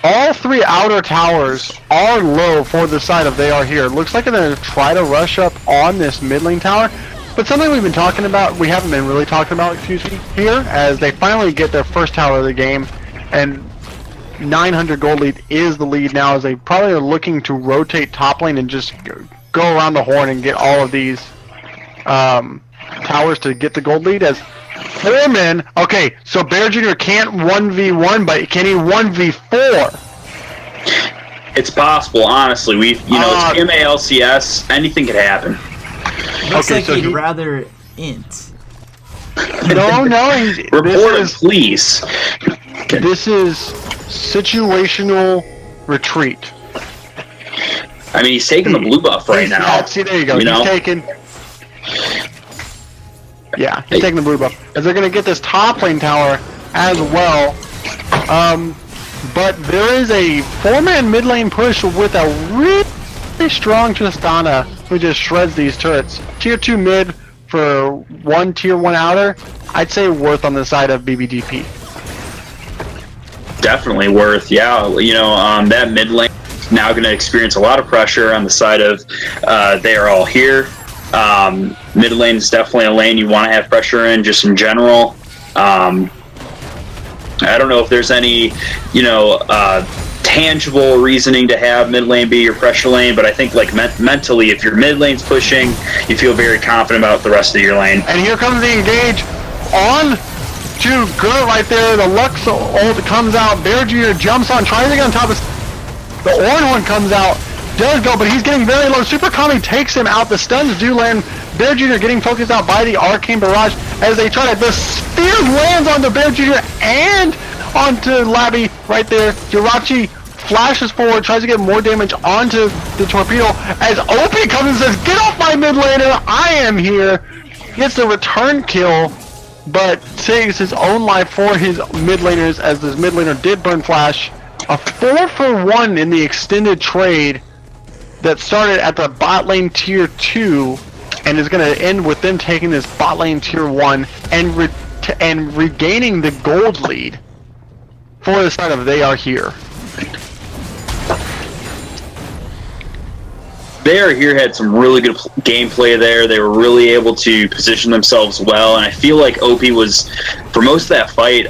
All three outer towers are low for the side of they are here. Looks like they're going to try to rush up on this mid lane tower. But something we've been talking about, we haven't been really talking about, here, as they finally get their first tower of the game, and 900 gold lead is the lead now, as they probably are looking to rotate top lane and just go around the horn and get all of these towers to get the gold lead. As Foreman, okay, so Bear Jr. can't 1v1, but can he 1v4? It's possible, honestly. It's PMA LCS, anything could happen. Looks okay, like so he'd rather int. No, Report, please. This is situational retreat. I mean, he's taking the blue buff right now. Yeah, see, there you go. He's taking. Yeah, he's taking the blue buff. As they're gonna get this top lane tower as well. But there is a 4-man mid lane push with a really strong Tristana who just shreds these turrets. Tier 2 mid for one tier 1 outer. I'd say worth on the side of BBDP. Definitely worth, yeah. That mid lane is now going to experience a lot of pressure on the side of they are all here. Mid lane is definitely a lane you want to have pressure in, just in general. I don't know if there's any, tangible reasoning to have mid lane be your pressure lane, but I think mentally, if your mid lane's pushing, you feel very confident about the rest of your lane. And here comes the engage on to Gert right there. The Lux ult comes out. Bear Jr. jumps on, tries to get on top of the Ornhorn comes out. Does go, but he's getting very low. Super Kami takes him out. The stuns do land. Bear Jr. getting focused out by the Arcane Barrage as they try to. The spear lands onto Bear Jr. and onto Labby right there. Jirachi flashes forward, tries to get more damage onto the torpedo as Opie comes and says, "Get off my mid laner! I am here!" Gets the return kill, but saves his own life for his mid laners as this mid laner did burn flash a 4-for-1 in the extended trade that started at the bot lane tier 2 and is going to end with them taking this bot lane tier 1 and regaining the gold lead for the side of They Are Here. They Are Here had some really good gameplay there. They were really able to position themselves well, and I feel like OP was, for most of that fight,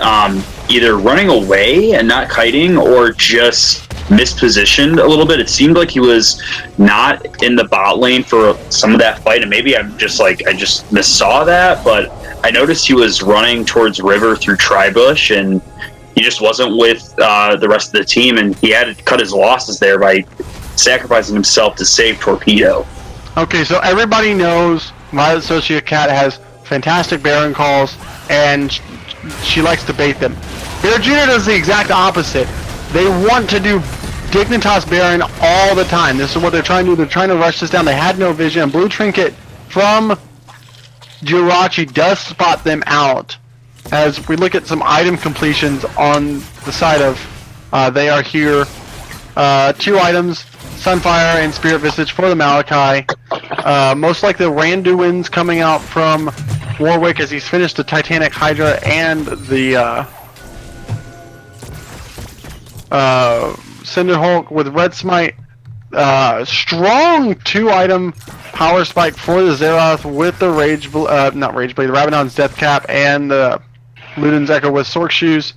either running away and not kiting or just mispositioned a little bit. It seemed like he was not in the bot lane for some of that fight, and maybe I just missaw that, but I noticed he was running towards river through Tribush, and he just wasn't with the rest of the team, and he had to cut his losses there by sacrificing himself to save Torpedo. Okay, so everybody knows Violet Associate Cat has fantastic Baron calls, and she likes to bait them. Bear Jr. does the exact opposite. They want to do Dignitas Baron all the time. This is what they're trying to do. They're trying to rush this down. They had no vision. Blue Trinket from Jirachi does spot them out. As we look at some item completions on the side of They Are Here. 2 items, Sunfire and Spirit Visage for the Malachi. Most like the Randuin's coming out from Warwick as he's finished the Titanic Hydra and the Cinder Hulk with Red Smite. Strong 2-item Power Spike for the Zeroth with the the Rabadon's Death Cap and the Luden's Echo with Sork Shoes.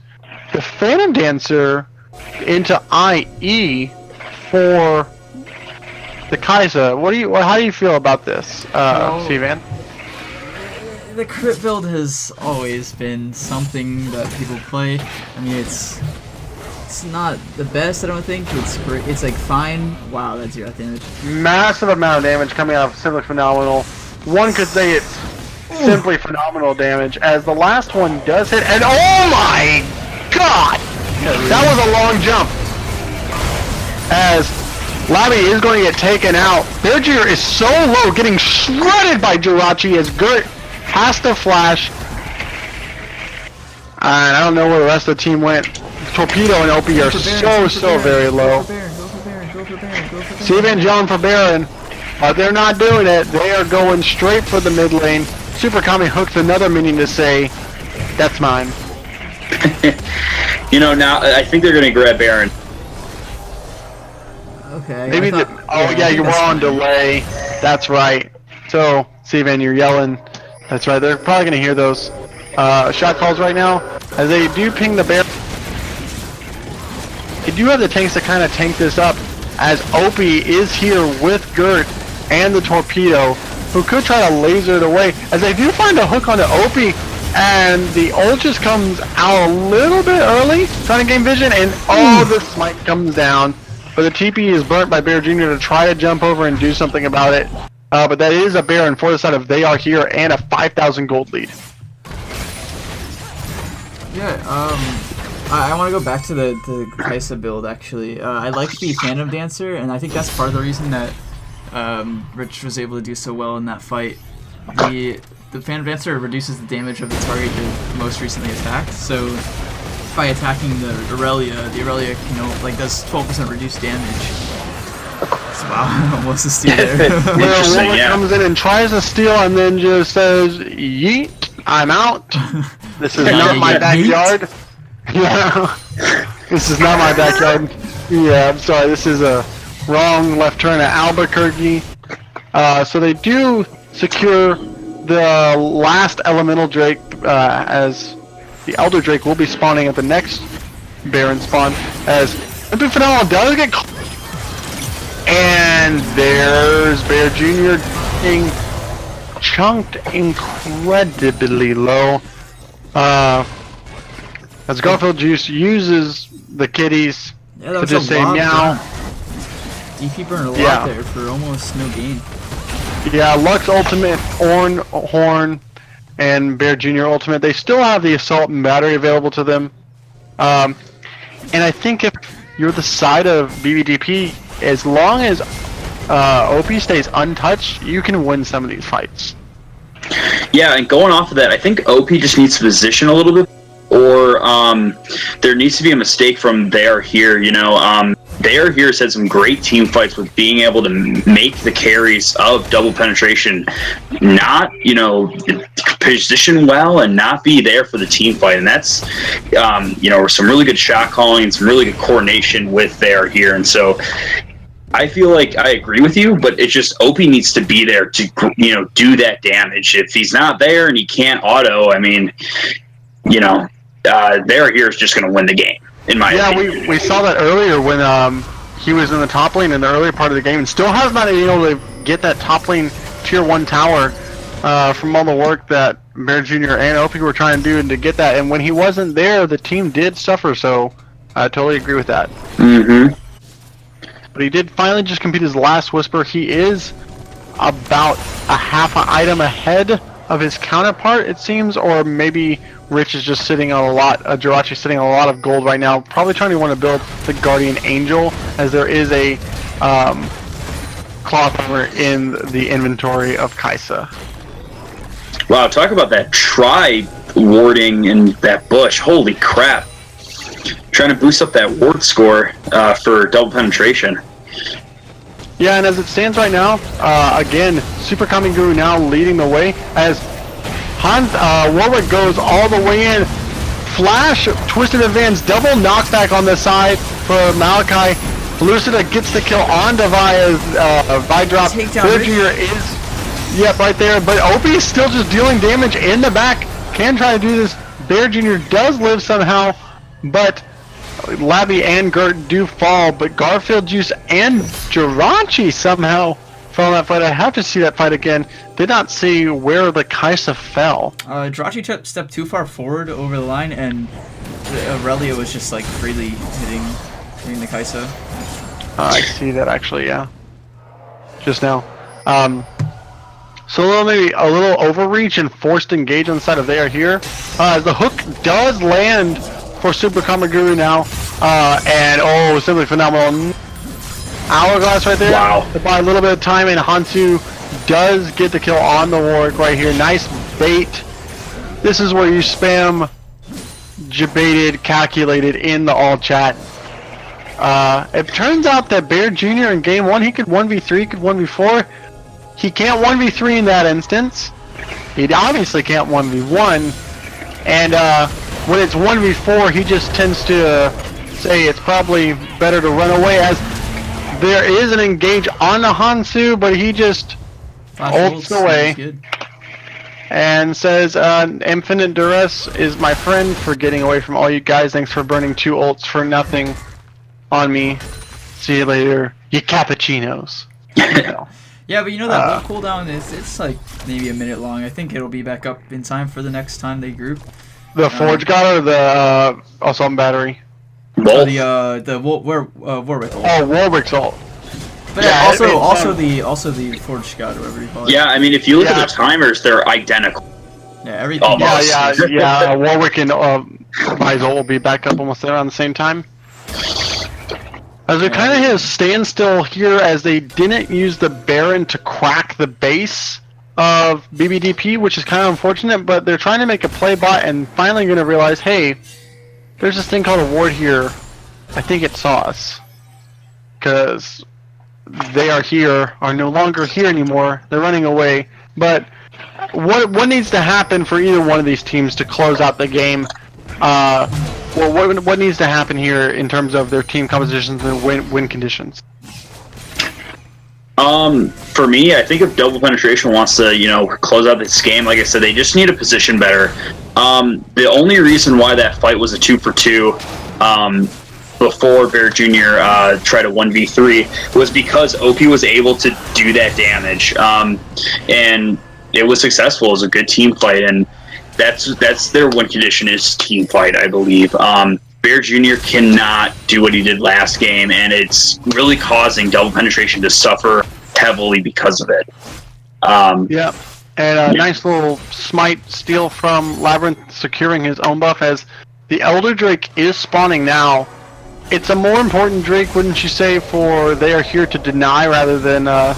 The Phantom Dancer into IE for the Kai'Sa. How do you feel about this, Sivan? The crit build has always been something that people play. I mean, it's not the best, I don't think. It's great. It's like fine. Wow, that's 0 damage. Massive amount of damage coming out of Simply Phenomenal. One could say it's simply phenomenal damage, as the last one does hit, and oh my god! That was a long jump. As Labby is going to get taken out. Bear Jr. is so low, getting shredded by Jirachi as Gert has to flash. And I don't know where the rest of the team went. Torpedo and OP are so very low. Steve and John for Baron, but they're not doing it. They are going straight for the mid lane. Super Kami hooks another minion to say, that's mine. You know, now I think they're going to grab Baron. Okay. Maybe you were on delay. That's right. So, Steven, you're yelling. That's right. They're probably going to hear those shot calls right now. As they do ping the Baron. They do have the tanks to kind of tank this up, as Opie is here with Gert and the Torpedo, who could try to laser it away, as they do find a hook onto Opie, and the ult just comes out a little bit early, trying to gain vision, and the smite comes down, but the TP is burnt by Bear Jr. to try to jump over and do something about it, but that is a Baron for the side of They Are Here, and a 5,000 gold lead. Yeah, I want to go back to the Kai'Sa build, actually. I like the Phantom Dancer, and I think that's part of the reason that Rich was able to do so well in that fight. The Phantom Dancer reduces the damage of the target you're most recently attacked, so by attacking the Aurelia does 12% reduced damage. So, wow, almost a steal there. Warwick comes in and tries to steal and then just says, yeet, I'm out. This is not my backyard. Yeah, this is not my backyard. Yeah, I'm sorry, this is a wrong left turn at Albuquerque. So they do secure the last Elemental Drake, as the Elder Drake will be spawning at the next Baron spawn, as Simply Phenomenal does get and there's Bear Jr. getting chunked incredibly low. As Garfield Juice uses the kitties to just say meow. DP burned a lot there for almost no gain. Yeah, Lux Ultimate, Horn, and Bear Jr. Ultimate, they still have the Assault and Battery available to them. And I think if you're the side of BBDP, as long as OP stays untouched, you can win some of these fights. Yeah, and going off of that, I think OP just needs to position a little bit or there needs to be a mistake from there here. There here's had some great team fights with being able to make the carries of double penetration, not position well and not be there for the team fight, and that's some really good shot calling, some really good coordination with there here, and so I feel like I agree with you, but it's just Opie needs to be there to do that damage. If he's not there and he can't auto, I mean, there here is just going to win the game. In my opinion. Yeah, we saw that earlier when he was in the top lane in the earlier part of the game, and still has not been able to get that top lane tier 1 tower from all the work that Bear Jr. and Opie were trying to do and to get that. And when he wasn't there, the team did suffer. So I totally agree with that. Mm-hmm. But he did finally just complete his last Whisper. He is about a half an item ahead of his counterpart, it seems, or maybe Rich is just sitting on a lot, Jirachi's sitting on a lot of gold right now, probably trying to want to build the Guardian Angel, as there is a cloth armor in the inventory of Kaisa. Wow, talk about that warding in that bush. Holy crap. Trying to boost up that ward score for double penetration. Yeah, and as it stands right now, again, Super Kami Guru now leading the way as Warwick goes all the way in. Flash, Twisted Advance, double knockback on the side for Malachi. Lucida gets the kill on Devia's drop. Bear Jr. is, right there, but Opie is still just dealing damage in the back. Can try to do this. Bear Jr. does live somehow, but Labby and Gert do fall, but Garfield Juice and Jirachi somehow fell in that fight. I have to see that fight again. Did not see where the Kaisa fell. Jirachi stepped too far forward over the line, and Aurelia was just like freely hitting the Kaisa. I see that actually, yeah. Just now. So maybe a little overreach and forced engage on the side of there here. The hook does land for Super Kamaguru now, and simply phenomenal. Hourglass right there. Wow. To buy a little bit of time, and Hansu does get the kill on the Warwick right here. Nice bait. This is where you spam baited, calculated in the all chat. It turns out that Bear Jr. in game 1, he could 1v3, could 1v4. He can't 1v3 in that instance. He obviously can't 1v1. And when it's 1v4, he just tends to say it's probably better to run away, as there is an engage on the Hansu, but he just ults away and says, Infinite Duress is my friend for getting away from all you guys. Thanks for burning 2 ults for nothing on me. See you later, you cappuccinos. Yeah, but that ult cooldown it's like maybe a minute long. I think it'll be back up in time for the next time they group. The Forge God or the Assault and Battery? Both. The Warwick ult. Oh, Warwick's ult. But yeah, also the Forge God, or whatever you call it. Yeah, I mean, if you look at the timers, they're identical. Yeah, everything. Almost. Yeah. Warwick and Vizol will be back up almost there around the same time. As we kind of hit a standstill here, as they didn't use the Baron to crack the base of BBDP, which is kind of unfortunate, but they're trying to make a play bot and finally going to realize, hey, there's this thing called a ward here. I think it saw us. Because they are no longer here anymore. They're running away. But what needs to happen for either one of these teams to close out the game? What needs to happen here in terms of their team compositions and win conditions? For me, I think if Double Penetration wants to, close out this game, like I said, they just need to position better. The only reason why that fight was a 2-for-2, before Bear Jr. Tried a 1v3 was because OP was able to do that damage, and it was successful. It was a good team fight, and that's their win condition is team fight, I believe. Bear Jr. cannot do what he did last game, and it's really causing Double Penetration to suffer heavily because of it. Yeah, and nice little smite steal from Labyrinth, securing his own buff, as the Elder Drake is spawning now. It's a more important Drake, wouldn't you say, for they are here to deny rather than this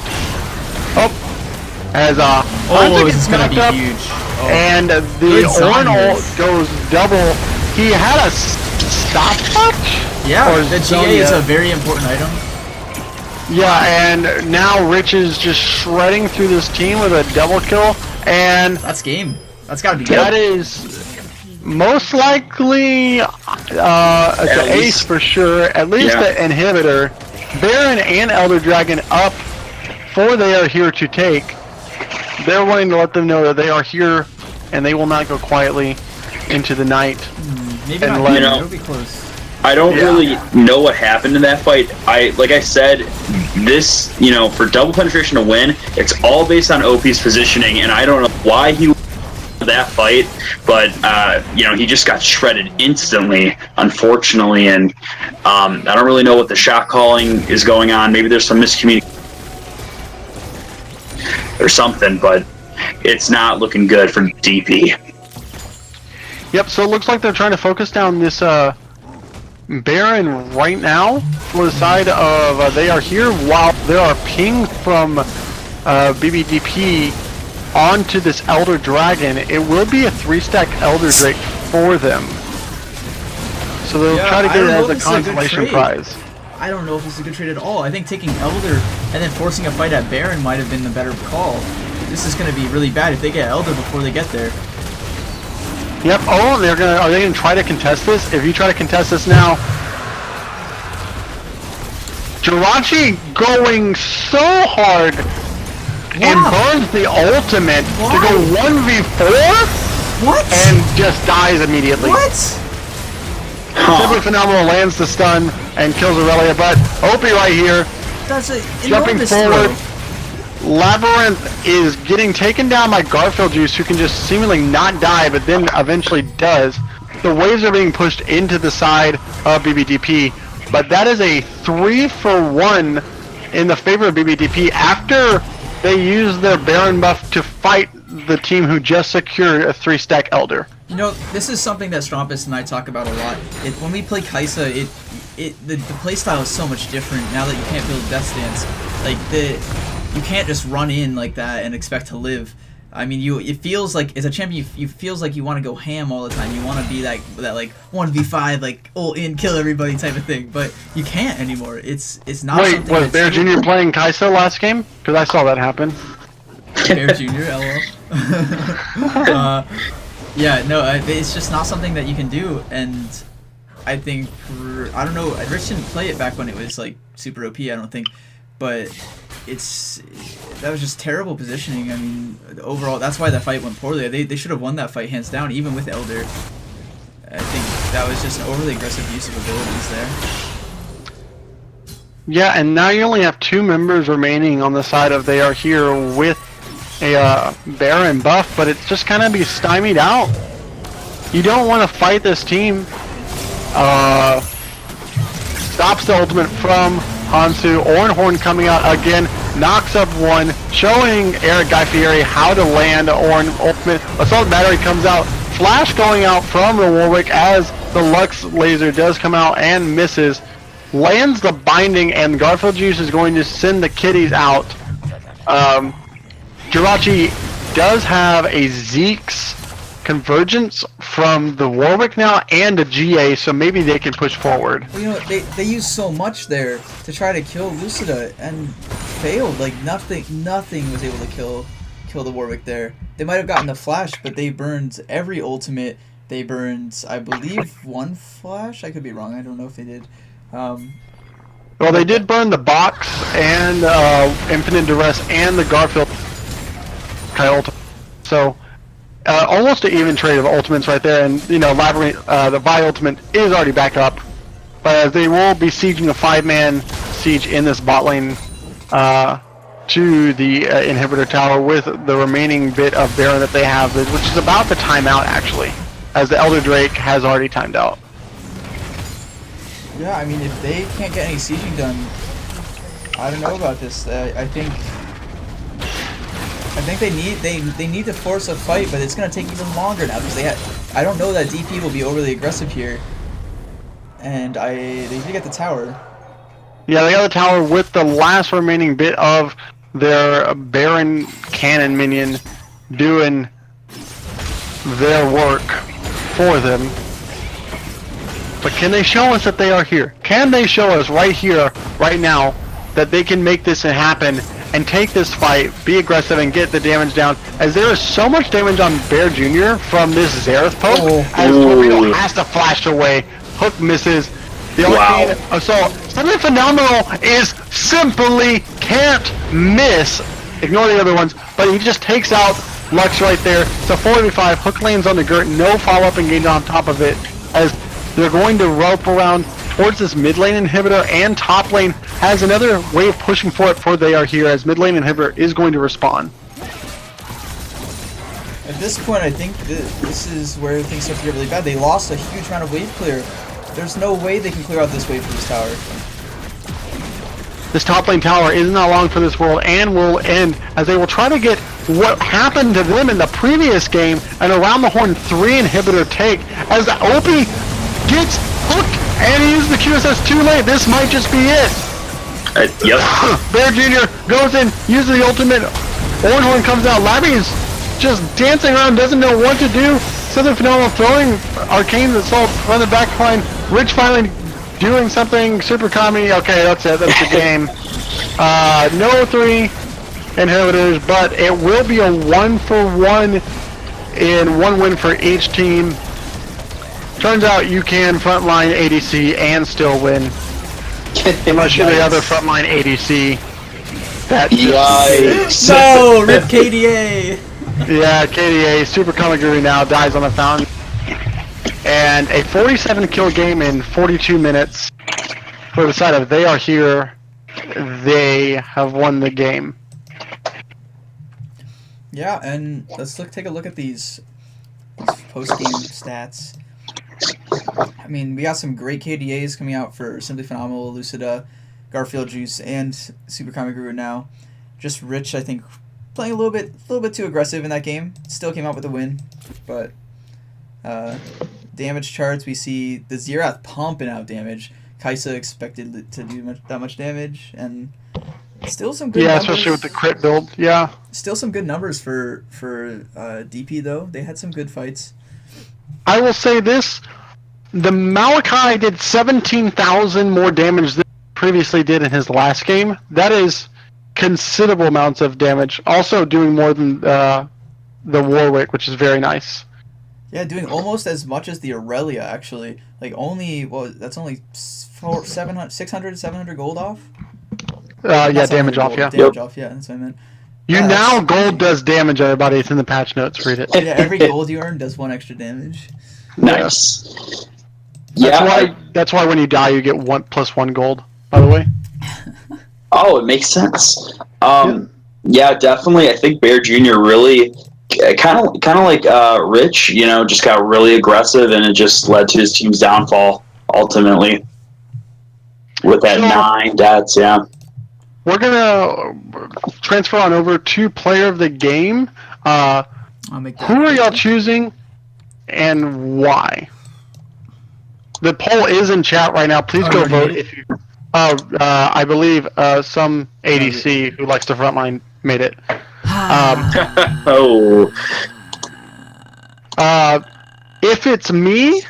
is gonna be huge. And the Orn ult goes double he had a stopwatch. Yeah, Or the zone, GA is yeah. a very important item. Yeah, and now Rich is just shredding through this team with a double kill, and That's game. That's gotta be that game. is most likely it's an ace for sure. At least Yeah. the inhibitor. Baron and Elder Dragon up for they are here to take. They're wanting to let them know that they are here and they will not go quietly into the night. Maybe and not. let- Game. You know- It'll be close. I don't really know what happened in that fight. Like I said, this, for double penetration to win, it's all based on OP's positioning, and I don't know why he won that fight, but he just got shredded instantly, unfortunately, and I don't really know what the shot calling is going on. Maybe there's some miscommunication or something, but it's not looking good for DP. Yep, so it looks like they're trying to focus down this Baron right now for the side of they are here while there are ping from BBDP onto this Elder Dragon. It will be a 3-stack Elder Drake for them. So they'll try to I get don't it know as if a this is a good consolation trade. prize. I don't know if this is a good trade at all. I think taking Elder and then forcing a fight at Baron might have been the better call. This is going to be really bad if they get Elder before they get there. Yep. Oh, are they gonna try to contest this? If you try to contest this now, Jirachi going so hard and burns the ultimate to go 1v4 What? and just dies immediately. What? Simply phenomenal, lands the stun and kills Aurelia, but Opie right here That's a jumping enormous forward. throw. Labyrinth is getting taken down by Garfield Juice, who can just seemingly not die, but then eventually does. The waves are being pushed into the side of BBDP, but that is a 3-for-1 in the favor of BBDP after they use their Baron buff to fight the team who just secured a 3-stack Elder. You know, this is something that Strompus and I talk about a lot. When we play Kaisa, the playstyle is so much different now that you can't build Death Stance. You can't just run in like that and expect to live. I mean, it feels like as a champion, you feels like you want to go ham all the time. You want to be that like 1v5, like ult in, kill everybody type of thing. But you can't anymore. It's not. Wait, something was that's Bear doable. Jr. playing Kaisa last game? Because I saw that happen. Bear Jr. LOL. Yeah, no, it's just not something that you can do, and I think I don't know. Rich didn't play it back when it was like super OP. I don't think, but that was just terrible positioning. I mean, overall, that's why that fight went poorly. They should have won that fight hands down, even with Elder. I think that was just an overly aggressive use of abilities there. Yeah, and now you only have 2 members remaining on the side of they are here with a Baron buff, but it's just kind of be stymied out. You don't want to fight this team. Stops the ultimate from Hansu. Orenhorn coming out again, knocks up one, showing Eric Guy Fieri how to land Oren ultimate. Assault Battery comes out, flash going out from the Warwick as the Lux laser does come out and misses. Lands the binding, and Garfield Juice is going to send the kitties out. Jirachi does have a Zeke's convergence from the Warwick now and a GA, so maybe they can push forward. Well, you know, they used so much there to try to kill Lucida and failed. Like nothing was able to kill the Warwick there. They might have gotten the flash, but they burned every ultimate. They burned, I believe, 1 flash. I could be wrong. I don't know if they did. Well, they did burn the box and Infinite Duress and the Garfield ultimate. So almost an even trade of ultimates right there, and Labyrinth, the Vi ultimate is already back up, but they will be sieging a 5-man siege in this bot lane to the inhibitor tower with the remaining bit of Baron that they have, which is about the timeout actually, as the Elder Drake has already timed out. Yeah, I mean, if they can't get any sieging done, I don't know about this. I think they need to force a fight, but it's gonna take even longer now because I don't know that DP will be overly aggressive here, and they need to get the tower. Yeah, they got the tower with the last remaining bit of their Baron cannon minion doing their work for them. But can they show us that they are here? Can they show us right here, right now, that they can make this happen and take this fight, be aggressive, and get the damage down? As there is so much damage on Bear Jr. from this Xerath poke, as Torpedo has to flash away. Hook misses. The Arcane Assault. Something phenomenal is simply can't miss. Ignore the other ones, but he just takes out Lux right there. It's a 4v5. Hook lands on the Gert. No follow-up engage on top of it. As they're going to rope around towards this mid lane inhibitor, and top lane has another way of pushing for it for they are here, as mid lane inhibitor is going to respawn. At this point, I think this is where things start to get really bad. They lost a huge amount of wave clear. There's no way they can clear out this wave for this tower. This top lane tower is not long for this world and will end, as they will try to get what happened to them in the previous game, an around the horn 3 inhibitor take, as the OP gets hooked and he uses the QSS too late. This might just be it. Yep. Bear Jr. goes in, uses the ultimate. Ornhorn comes out. Labby's just dancing around, doesn't know what to do. Something phenomenal, throwing Arcane Assault on the back line. Rich finally doing something super comedy. Okay, that's it. That's the game. No 3 inhibitors, but it will be a 1-for-1 in 1 win for each team. Turns out you can frontline ADC and still win. Unless you're the other frontline ADC. That No, rip KDA. Yeah, KDA, super comic guru now, dies on the fountain. And a 47 kill game in 42 minutes for the side of they are here. They have won the game. Yeah, and let's take a look at these post-game stats. I mean, we got some great KDAs coming out for Simply Phenomenal, Lucida, Garfield Juice, and Super Comic Guru now. Just Rich, I think, playing a little bit too aggressive in that game. Still came out with a win, but damage charts, we see the Xerath pumping out damage. Kaisa expected to do that much damage, and still some good numbers. Especially with the crit build, yeah. Still some good numbers for DP, though. They had some good fights. I will say this, the Malachi did 17,000 more damage than he previously did in his last game. That is considerable amounts of damage. Also doing more than the Warwick, which is very nice. Yeah, doing almost as much as the Aurelia, actually. Like, that's only 600, 700 gold off? Damage off, yeah. Damage off, yeah, that's what I meant. Gold does damage, everybody. It's in the patch notes, read it. Yeah, every gold you earn does 1 extra damage. Nice. That's why when you die, you get 1+1 gold, by the way. Oh, it makes sense. Yeah, definitely. I think Bear Jr. really kind of like Rich, just got really aggressive, and it just led to his team's downfall ultimately with that 9 deaths. Yeah. We're gonna transfer on over to player of the game. Who are y'all choosing, and why? The poll is in chat right now. Please go vote. If you, I believe some ADC who likes the frontline made it. If it's me,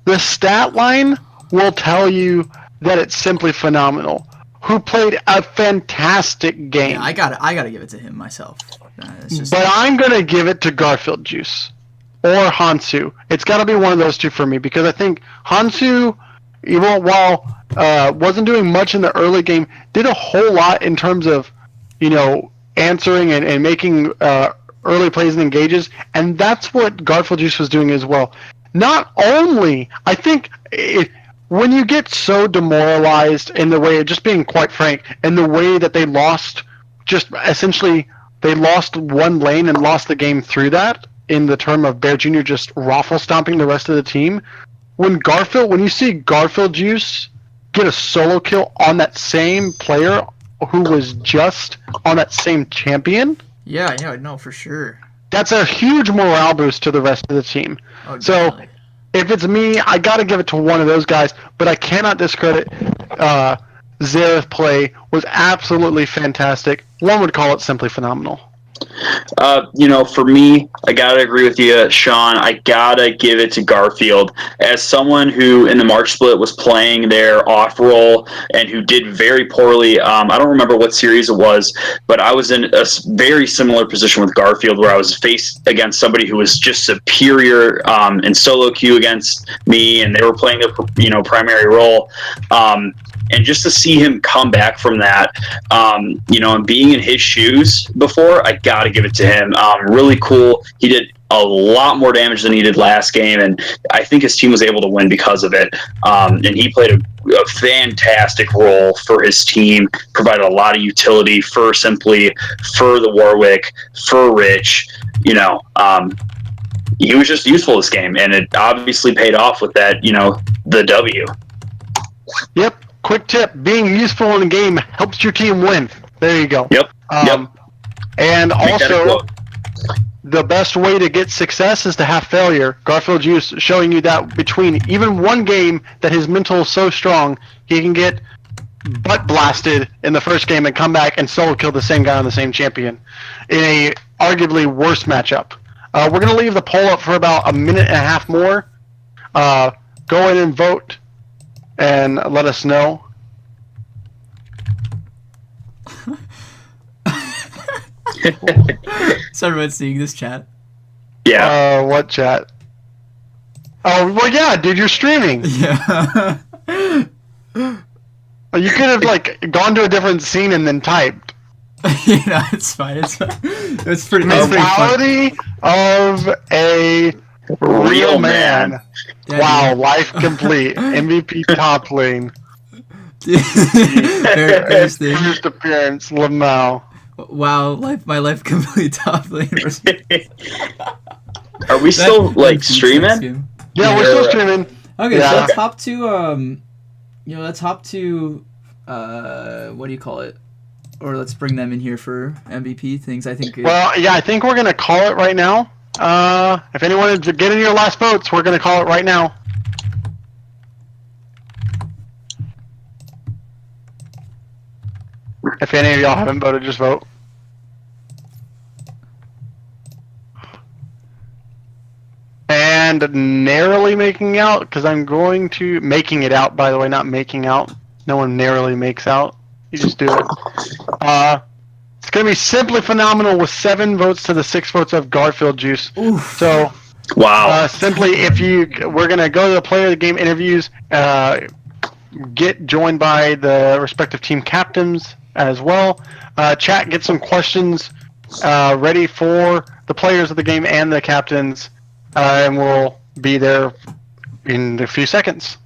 the stat line will tell you that it's Simply Phenomenal, who played a fantastic game. Yeah, I gotta give it to him myself. But I'm gonna give it to Garfield Juice or Hansu. It's got to be one of those two for me, because I think Hansu, while wasn't doing much in the early game, did a whole lot in terms of answering and making early plays and engages, and that's what Garfield Juice was doing as well. Not only, I think, when you get so demoralized in the way, just being quite frank, in the way that they lost, just essentially, they lost one lane and lost the game through that, in the term of Bear Jr. just raffle stomping the rest of the team. When you see Garfield Juice get a solo kill on that same player who was just on that same champion. Yeah, no, for sure. That's a huge morale boost to the rest of the team. Oh, so, if it's me, I got to give it to one of those guys, but I cannot discredit Xerath play was absolutely fantastic. One would call it Simply Phenomenal. For me, I gotta agree with you, Sean. I gotta give it to Garfield. As someone who in the March split was playing their off role and who did very poorly, I don't remember what series it was, but I was in a very similar position with Garfield where I was faced against somebody who was just superior in solo queue against me, and they were playing the primary role. And just to see him come back from that, and being in his shoes before, I got to give it to him. Really cool. He did a lot more damage than he did last game, and I think his team was able to win because of it. And he played a fantastic role for his team, provided a lot of utility for Simply, for the Warwick, for Rich. He was just useful this game, and it obviously paid off with that, the W. Yep. Quick tip: being useful in a game helps your team win. There you go. Yep. And Make also, the best way to get success is to have failure. Garfield Juice showing you that between even one game that his mental is so strong, he can get butt blasted in the first game and come back and solo kill the same guy on the same champion in a arguably worse matchup. We're going to leave the poll up for about a minute and a half more. Go in and vote and let us know. Is everyone seeing this chat? Yeah. What chat? Oh, well, yeah, dude, you're streaming. Yeah. You could have, gone to a different scene and then typed. It's fine. It's fine. It's pretty fun. Mentality of a real man. Yeah, Wow, life complete. MVP top lane. First appearance, Lamau. Wow, my life complete top lane. Are we still streaming? Yeah, we're still streaming. Okay, Yeah. so let's hop to what do you call it? Or let's bring them in here for MVP things. I think. Well, yeah, I think we're gonna call it right now. If anyone is getting your last votes, we're gonna call it right now. If any of y'all haven't voted, just vote. And narrowly making out, because I'm going to... Making it out, by the way, not making out. No one narrowly makes out. You just do it. It's going to be Simply Phenomenal with 7 votes to the 6 votes of Garfield Juice. Oof. So, Wow. Simply, we're going to go to the player of the game interviews, get joined by the respective team captains as well. Chat, get some questions ready for the players of the game and the captains, and we'll be there in a few seconds.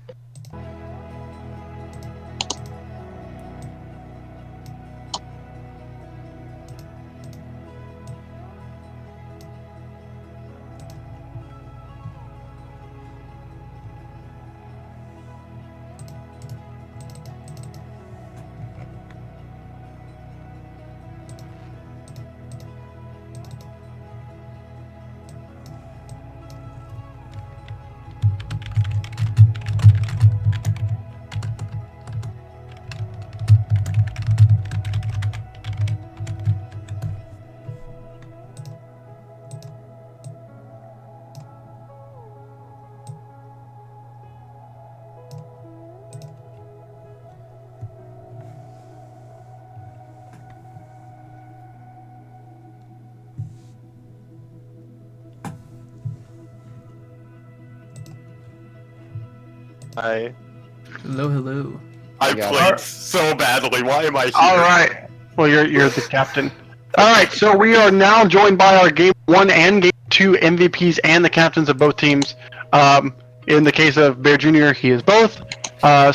Hi. Hello. I played so badly. Why am I here? All right. Well, you're the captain. All right. So we are now joined by our Game 1 and Game 2 MVPs and the captains of both teams. In the case of Bear Jr., he is both.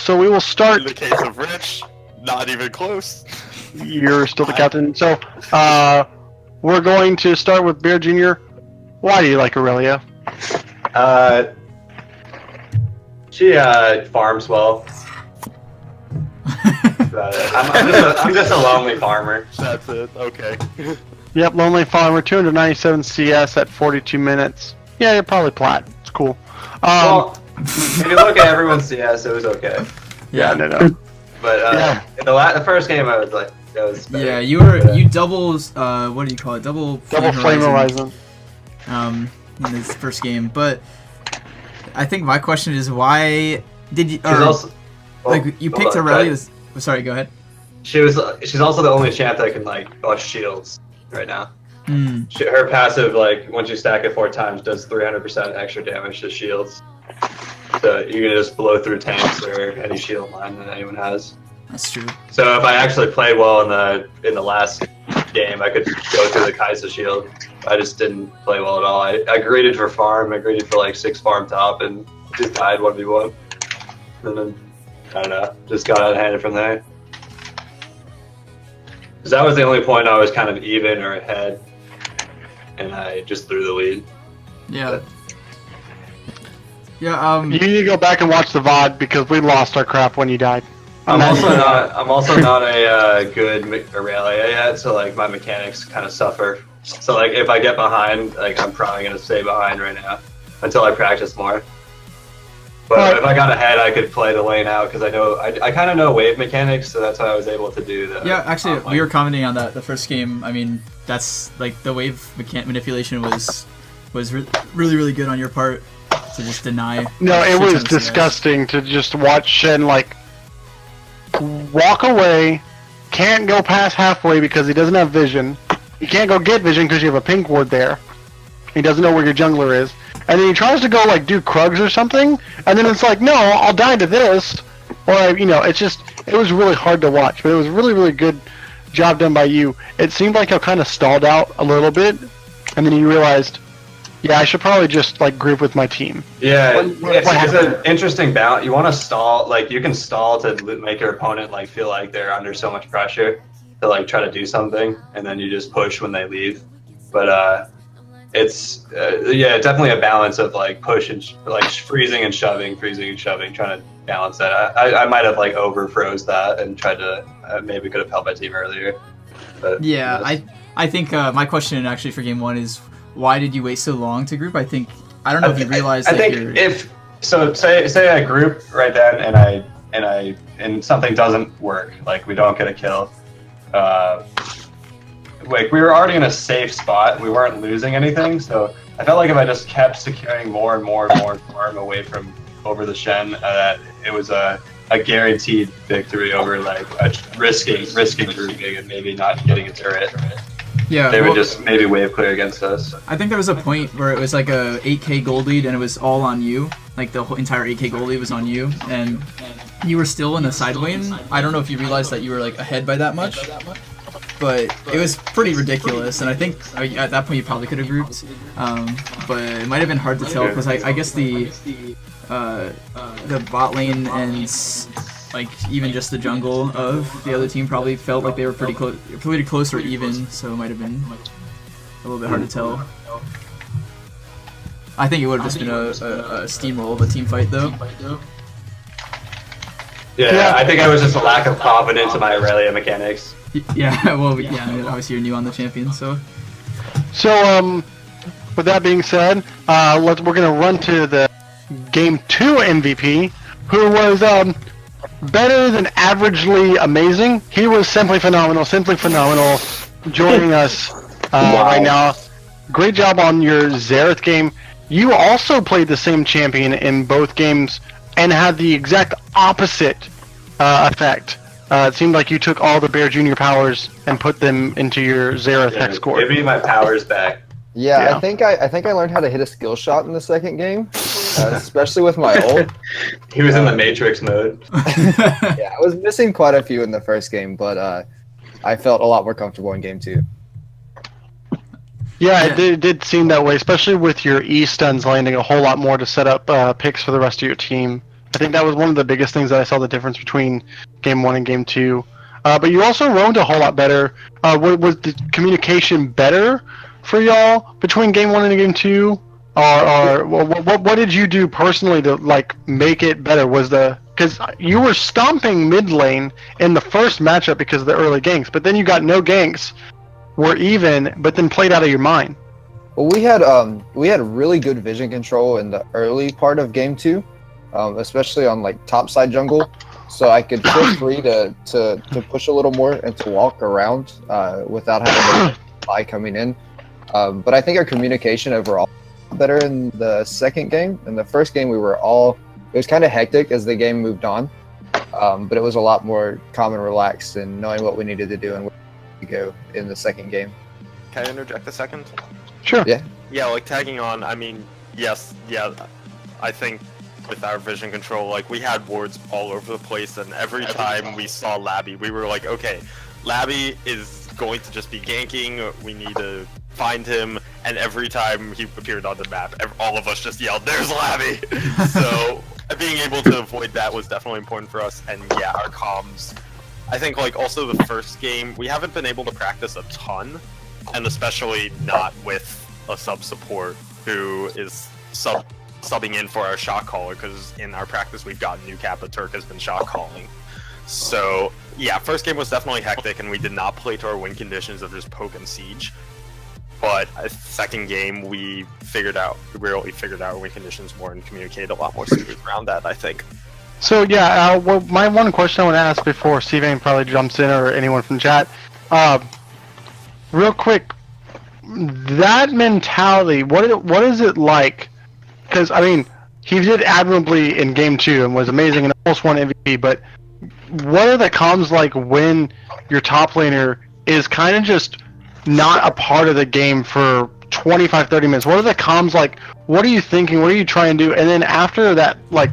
So we will start. In the case of Rich, not even close. You're still the captain. So we're going to start with Bear Jr. Why do you like Aurelia? She farms well. I'm just a lonely farmer. That's it. Okay. Yep, Lonely Farmer, 297 CS at 42 minutes. Yeah, you're probably plat. It's cool. Well, if you look at everyone's CS, it was okay. No. But Yeah. in the first game, I was like, That was better. Yeah, you doubles. What do you call it? Double Flame Horizon. In this first game, but I think my question is why did you? You picked Aurelia. Sorry, go ahead. She's also the only champ that can like bust shields right now. Her passive, like once you stack it 4 times, does 300% extra damage to shields. So you can just blow through tanks or any shield line that anyone has. That's true. So if I actually played well in the last game, I could go through the Kai'Sa shield. I just didn't play well at all. I greeted for farm. I greeted for like 6 farm top and just died 1v1. And then I don't know, just got out of hand from there. Because that was the only point I was kind of even or ahead, and I just threw the lead. Yeah. Yeah. You need to go back and watch the VOD because we lost our crap when you died. I'm also not a good Aurelia yet, so like my mechanics kind of suffer. So like if I get behind, like I'm probably gonna stay behind right now until I practice more. But if I got ahead, I could play the lane out because I kind of know wave mechanics, so that's why I was able to do the. Yeah, actually, we were commenting on that the first game. I mean, that's like the wave manipulation was really good on your part to just deny. No, it was disgusting to just watch Shen like walk away, can't go past halfway because he doesn't have vision. You can't go get vision because you have a pink ward there. He doesn't know where your jungler is. And then he tries to go like do Krugs or something, and then it's like, no, I'll die to this. Or it was really hard to watch, but it was really good job done by you. It seemed like you kind of stalled out a little bit, and then you realized, yeah, I should probably just like group with my team. Yeah, it's an interesting balance. You want to stall, like you can stall to make your opponent like feel like they're under so much pressure to like try to do something, and then you just push when they leave. But it's definitely a balance of like push and like freezing and shoving, trying to balance that. I might have like over froze that and tried to maybe could have helped my team earlier. But yeah, I think my question actually for game 1 is why did you wait so long to group? I don't know if you realized that say I group right then and something doesn't work, like we don't get a kill. Like we were already in a safe spot. We weren't losing anything, so I felt like if I just kept securing more and more farm away from over the Shen, that it was a guaranteed victory over like risking grouping and maybe not getting a turret. Yeah, they would just maybe wave clear against us. I think there was a point where it was like a 8k gold lead and it was all on you. Like the whole entire 8k gold lead was on you, and you were still in the side lane. I don't know if you realized that you were like ahead by that much. But it was pretty ridiculous, and I think at that point you probably could have grouped, but it might have been hard to tell because I guess the bot lane and like even just the jungle of the other team probably felt like they were pretty close or even, so it might have been a little bit hard to tell. I think it would have just been a steamroll of a team fight though. Yeah, I think I was just a lack of confidence in my Aurelia mechanics. Yeah, well, yeah, obviously you're new on the champion, so. So, with that being said, we're gonna run to the Game 2 MVP, who was better than averagely amazing. He was simply phenomenal, joining us right now. Great job on your Xerath game. You also played the same champion in both games and had the exact opposite effect. It seemed like you took all the Bear Jr. powers and put them into your Xerath Hex core. Give me my powers back. Yeah, I think I learned how to hit a skill shot in the second game, especially with my ult. He was in the Matrix mode. Yeah, I was missing quite a few in the first game, but I felt a lot more comfortable in game 2. Yeah, it did seem that way, especially with your E stuns landing a whole lot more to set up picks for the rest of your team. I think that was one of the biggest things that I saw the difference between Game 1 and Game 2. But you also roamed a whole lot better. Was the communication better for y'all between Game 1 and Game 2? Or what did you do personally to like make it better? Because you were stomping mid lane in the first matchup because of the early ganks, but then you got no ganks, were even, but then played out of your mind. Well, we had really good vision control in the early part of Game 2. Especially on like top side jungle, so I could feel free to push a little more and to walk around without having to fly coming in. But I think our communication overall was better in the second game. In the first game, it was kind of hectic as the game moved on, but it was a lot more calm and relaxed and knowing what we needed to do and where to go in the second game. Can I interject a second? Sure. Yeah. Yeah, like tagging on, I mean, yes, yeah, I think with our vision control, like we had wards all over the place, and every time we saw Labby, we were like, okay, Labby is going to just be ganking, we need to find him, and every time he appeared on the map, all of us just yelled, there's Labby! So, being able to avoid that was definitely important for us, and yeah, our comms, I think like also the first game, we haven't been able to practice a ton, and especially not with a sub support who is subbing in for our shot caller, because in our practice we've got New Kappa Turk has been shot calling. So yeah, first game was definitely hectic and we did not play to our win conditions of just poke and siege. But second game we really figured out our win conditions more and communicated a lot more smooth around that, I think. So yeah, well, my one question I want to ask before Steven probably jumps in or anyone from chat, real quick, that mentality, what is it like? Because I mean, he did admirably in game 2 and was amazing and almost won MVP. But what are the comms like when your top laner is kind of just not a part of the game for 25-30 minutes? What are the comms like? What are you thinking? What are you trying to do? And then after that, like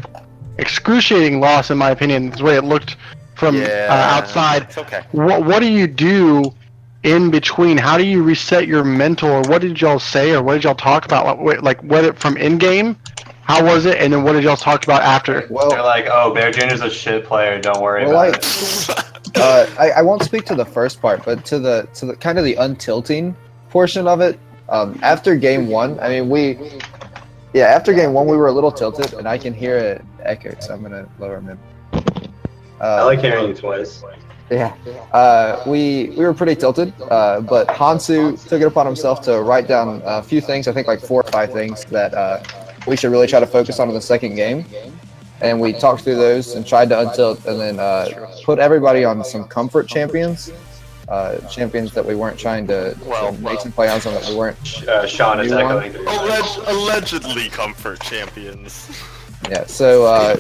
excruciating loss, in my opinion, is the way it looked from outside. It's okay. What do you do in between? How do you reset your mental, or what did y'all say, or what did y'all talk about? Like whether from in game, how was it, and then what did y'all talk about after? Well, they're like, "Oh, Bear Jr.'s a shit player. Don't worry about it." I won't speak to the first part, but to the kind of the untilting portion of it. After game 1, I mean after game 1 we were a little tilted, and I can hear it echo, so I'm gonna lower mid. I like hearing you twice. Yeah, we were pretty tilted, but Hansu took it upon himself to write down a few things, I think like 4 or 5 things that we should really try to focus on in the second game. And we talked through those and tried to untilt, and then put everybody on some comfort champions. Champions that we weren't trying to make some play on, some that we weren't. Sean is echoing. Allegedly comfort champions. Yeah, so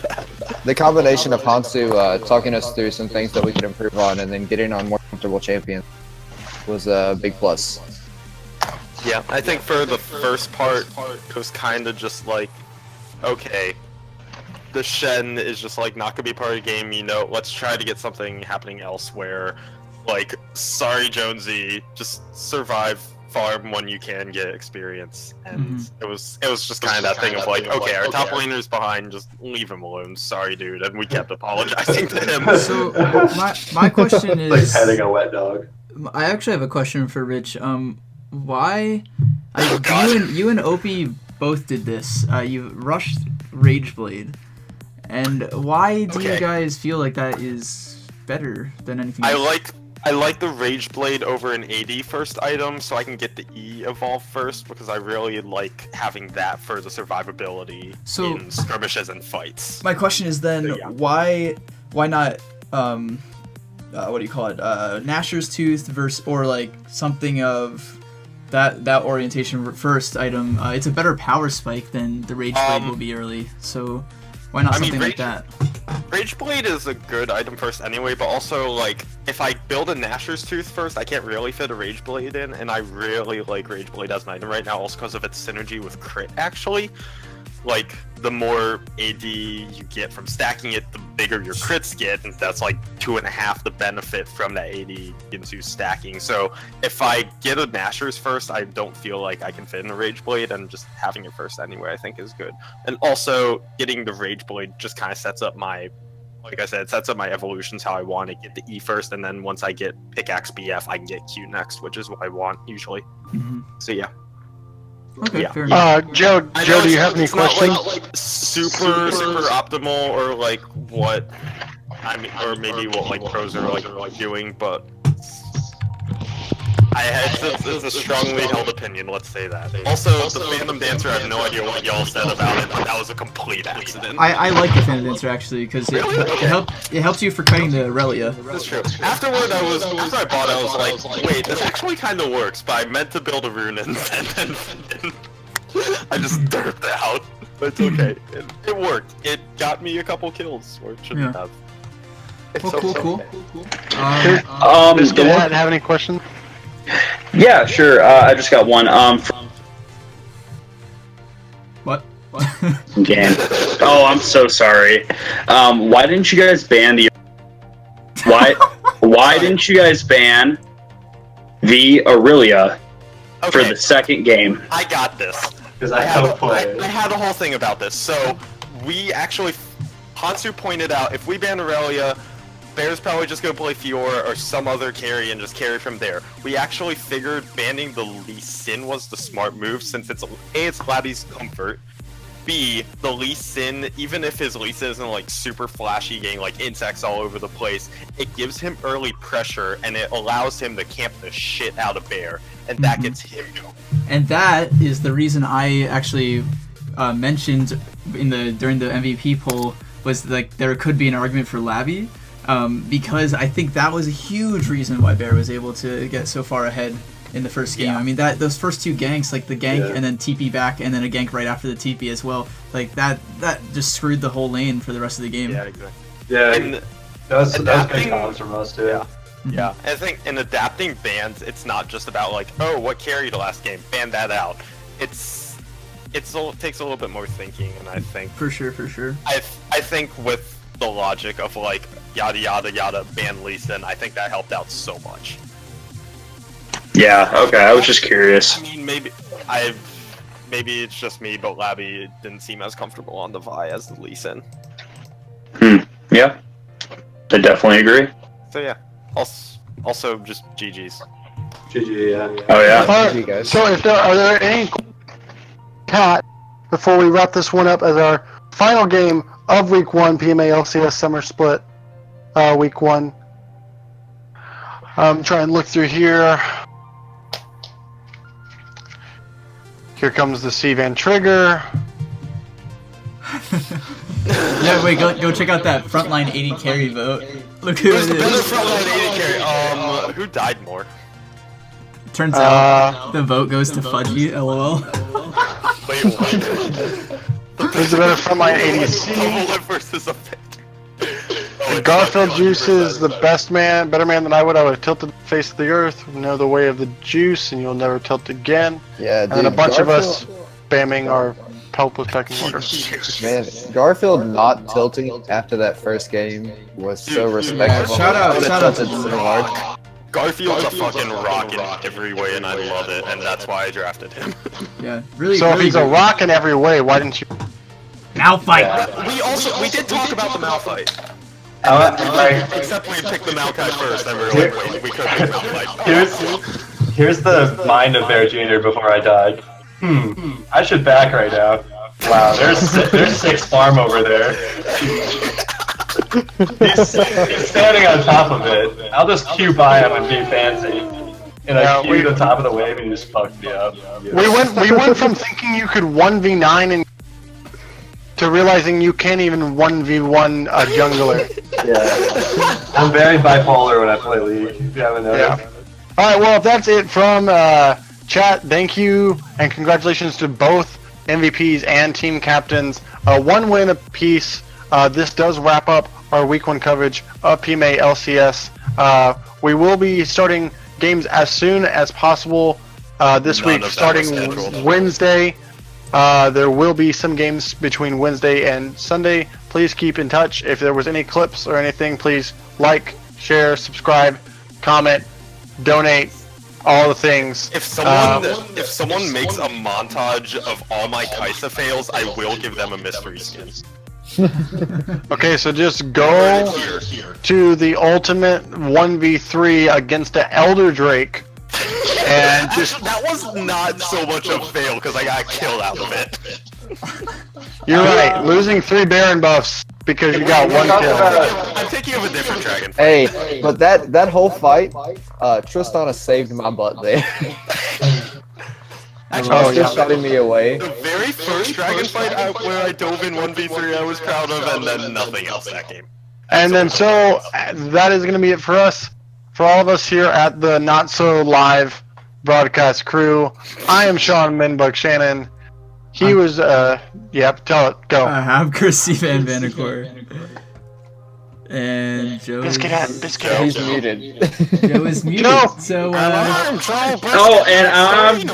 the combination of Hansu talking us through some things that we could improve on and then getting on more comfortable champions was a big plus. Yeah, I think for the first part, it was kind of just like, okay, the Shen is just like not gonna be part of the game, you know, let's try to get something happening elsewhere. Like, sorry Jonesy, just survive, farm when you can, get experience. And it was just kind of that thing of like, okay, our top laner's behind, just leave him alone, sorry dude, and we kept apologizing to him. So my question is, like petting a wet dog. I actually have a question for Rich. Why God. you and Opie both did this. You rushed Rageblade. And why do you guys feel like that is better than anything else? I like the Rage Blade over an AD first item, so I can get the E evolve first, because I really like having that for the survivability in skirmishes and fights. My question is then, why not, what do you call it, Nashor's Tooth versus, or like something of that orientation first item? It's a better power spike than the Rage Blade will be early, so why not something like that? Rage Blade is a good item first anyway, but also, like, if I build a Nashor's Tooth first, I can't really fit a Rage Blade in, and I really like Rage Blade as an item right now, also because of its synergy with crit, actually. Like, the more AD you get from stacking it, the bigger your crits get, and that's like 2.5 the benefit from that AD into stacking. So if I get a Nashor's first, I don't feel like I can fit in a Rage Blade, and just having it first anyway I think is good. And also, getting the Rage Blade just kind of sets up my, like I said, sets up my evolutions how I want to get the E first, and then once I get Pickaxe BF, I can get Q next, which is what I want usually. So yeah. Okay, Yeah. fair enough. Joe, do you have any questions? Not like super optimal, or like what I mean, or maybe what like pros are like doing, but It's a strongly held opinion, let's say that. Also, the Phantom Dancer, I have no idea what y'all said about it, but that was a complete accident. I like the Phantom Dancer actually because it helps you for cutting the Relia. That's true. After I bought it, I was like, wait, this actually kind of works, but I meant to build a rune and then I just derped out. But it's okay. It worked. It got me a couple kills, or it shouldn't have. It's Cool. Does Dad have any questions? Yeah, sure. I just got one. What? Game. Oh, I'm so sorry. Why didn't you guys ban the? Why didn't you guys ban the Aurelia for the second game? I got this. Because I have played. I had a whole thing about this. So we actually, Hansu pointed out, if we ban Aurelia, Bear's probably just gonna play Fiora or some other carry and just carry from there. We actually figured banning the Lee Sin was the smart move, since it's Labby's comfort. B, the Lee Sin, even if his Lee Sin isn't like super flashy, getting like insects all over the place, it gives him early pressure and it allows him to camp the shit out of Bear, and that gets him going. And that is the reason I actually mentioned during the MVP poll was like there could be an argument for Labby, because I think that was a huge reason why Bear was able to get so far ahead in the first game. I mean, those first two ganks, like the gank and then TP back and then a gank right after the TP as well, like that just screwed the whole lane for the rest of the game. Yeah, exactly. Yeah, And that was good adapting- comments from us too. Yeah. Yeah, I think in adapting bans, it's not just about like, oh, what carried the last game, ban that out. It takes a little bit more thinking, and I think For sure. I think with the logic of like yada yada yada ban Lee Sin, I think that helped out so much. Yeah. Okay. I was just curious. I mean, maybe it's just me, but Labby didn't seem as comfortable on the Vi as the Lee Sin. Yeah. I definitely agree. So yeah, also just GG's. GG, yeah. Oh yeah. Alright, guys. so are there any cat before we wrap this one up as our final game of Week 1 PMA LCS Summer Split Week 1? Try and look through here. Here comes the C-Van Trigger. Yeah, wait, go check out that frontline 80 carry vote. Look who Who's it the better is. frontline AD carry? Who died more? Turns out the vote goes to Fudgy, lol. Wait, what? Who's the better frontline ADC? Double versus a pick. Garfield Juice is the better man than I would. I would have tilted the face of the earth, know the way of the juice, and you'll never tilt again. Yeah, And dude, then a bunch of us Garfield- spamming our helpless pecking order. Man, Garfield not tilting after that first game was so respectful. shout out- I would've shout out tilted to so hard. Garfield's a fucking rock in every way, and I love it, and that's why I drafted him. Yeah, really. So if really he's a rock in every way, why didn't you? Now fight. We did talk about the Malphite. Except we picked the Maokai first, and we were like, wait, we could pick Malphite. Here's the mind of Bear Jr. before I died. I should back right now. Wow, there's 6 farm over there. He's standing on top of it. I'll just Q by him and be fancy. And I Q the top of the wave and he just fucked me up. We went from thinking you could 1v9 and to realizing you can't even 1v1 a jungler. Yeah. I'm very bipolar when I play League, if you haven't noticed. Alright, well, if that's it from chat, thank you and congratulations to both MVPs and team captains. 1 win apiece. This does wrap up our Week 1 coverage of PMA LCS. We will be starting games as soon as possible this week, starting Wednesday. There will be some games between Wednesday and Sunday. Please keep in touch. If there was any clips or anything, please like, share, subscribe, comment, donate, all the things. If someone makes a montage of all my Kaisa fails, I will give them a mystery skin. Okay, so just go to the ultimate 1v3 against the Elder Drake. And just that was not so much a fail because I got killed out of it. You're right. Losing 3 Baron buffs because you got one kill. I'm thinking of a different dragon. Hey, but that whole fight, Tristana saved my butt there. Actually, Just shutting me away. the very first dragon fight where I dove in 1v3 I was proud of, and then nothing else that game. And then so that is going to be it for us, for all of us here at the Not So Live broadcast crew. I am Sean Minbuck Shannon. He was yep. Tell it. Go. I'm Chrissy Van Vandercourt. And Joe. He's muted. Joe is muted. Joe! So I'm Charles Oh, and I'm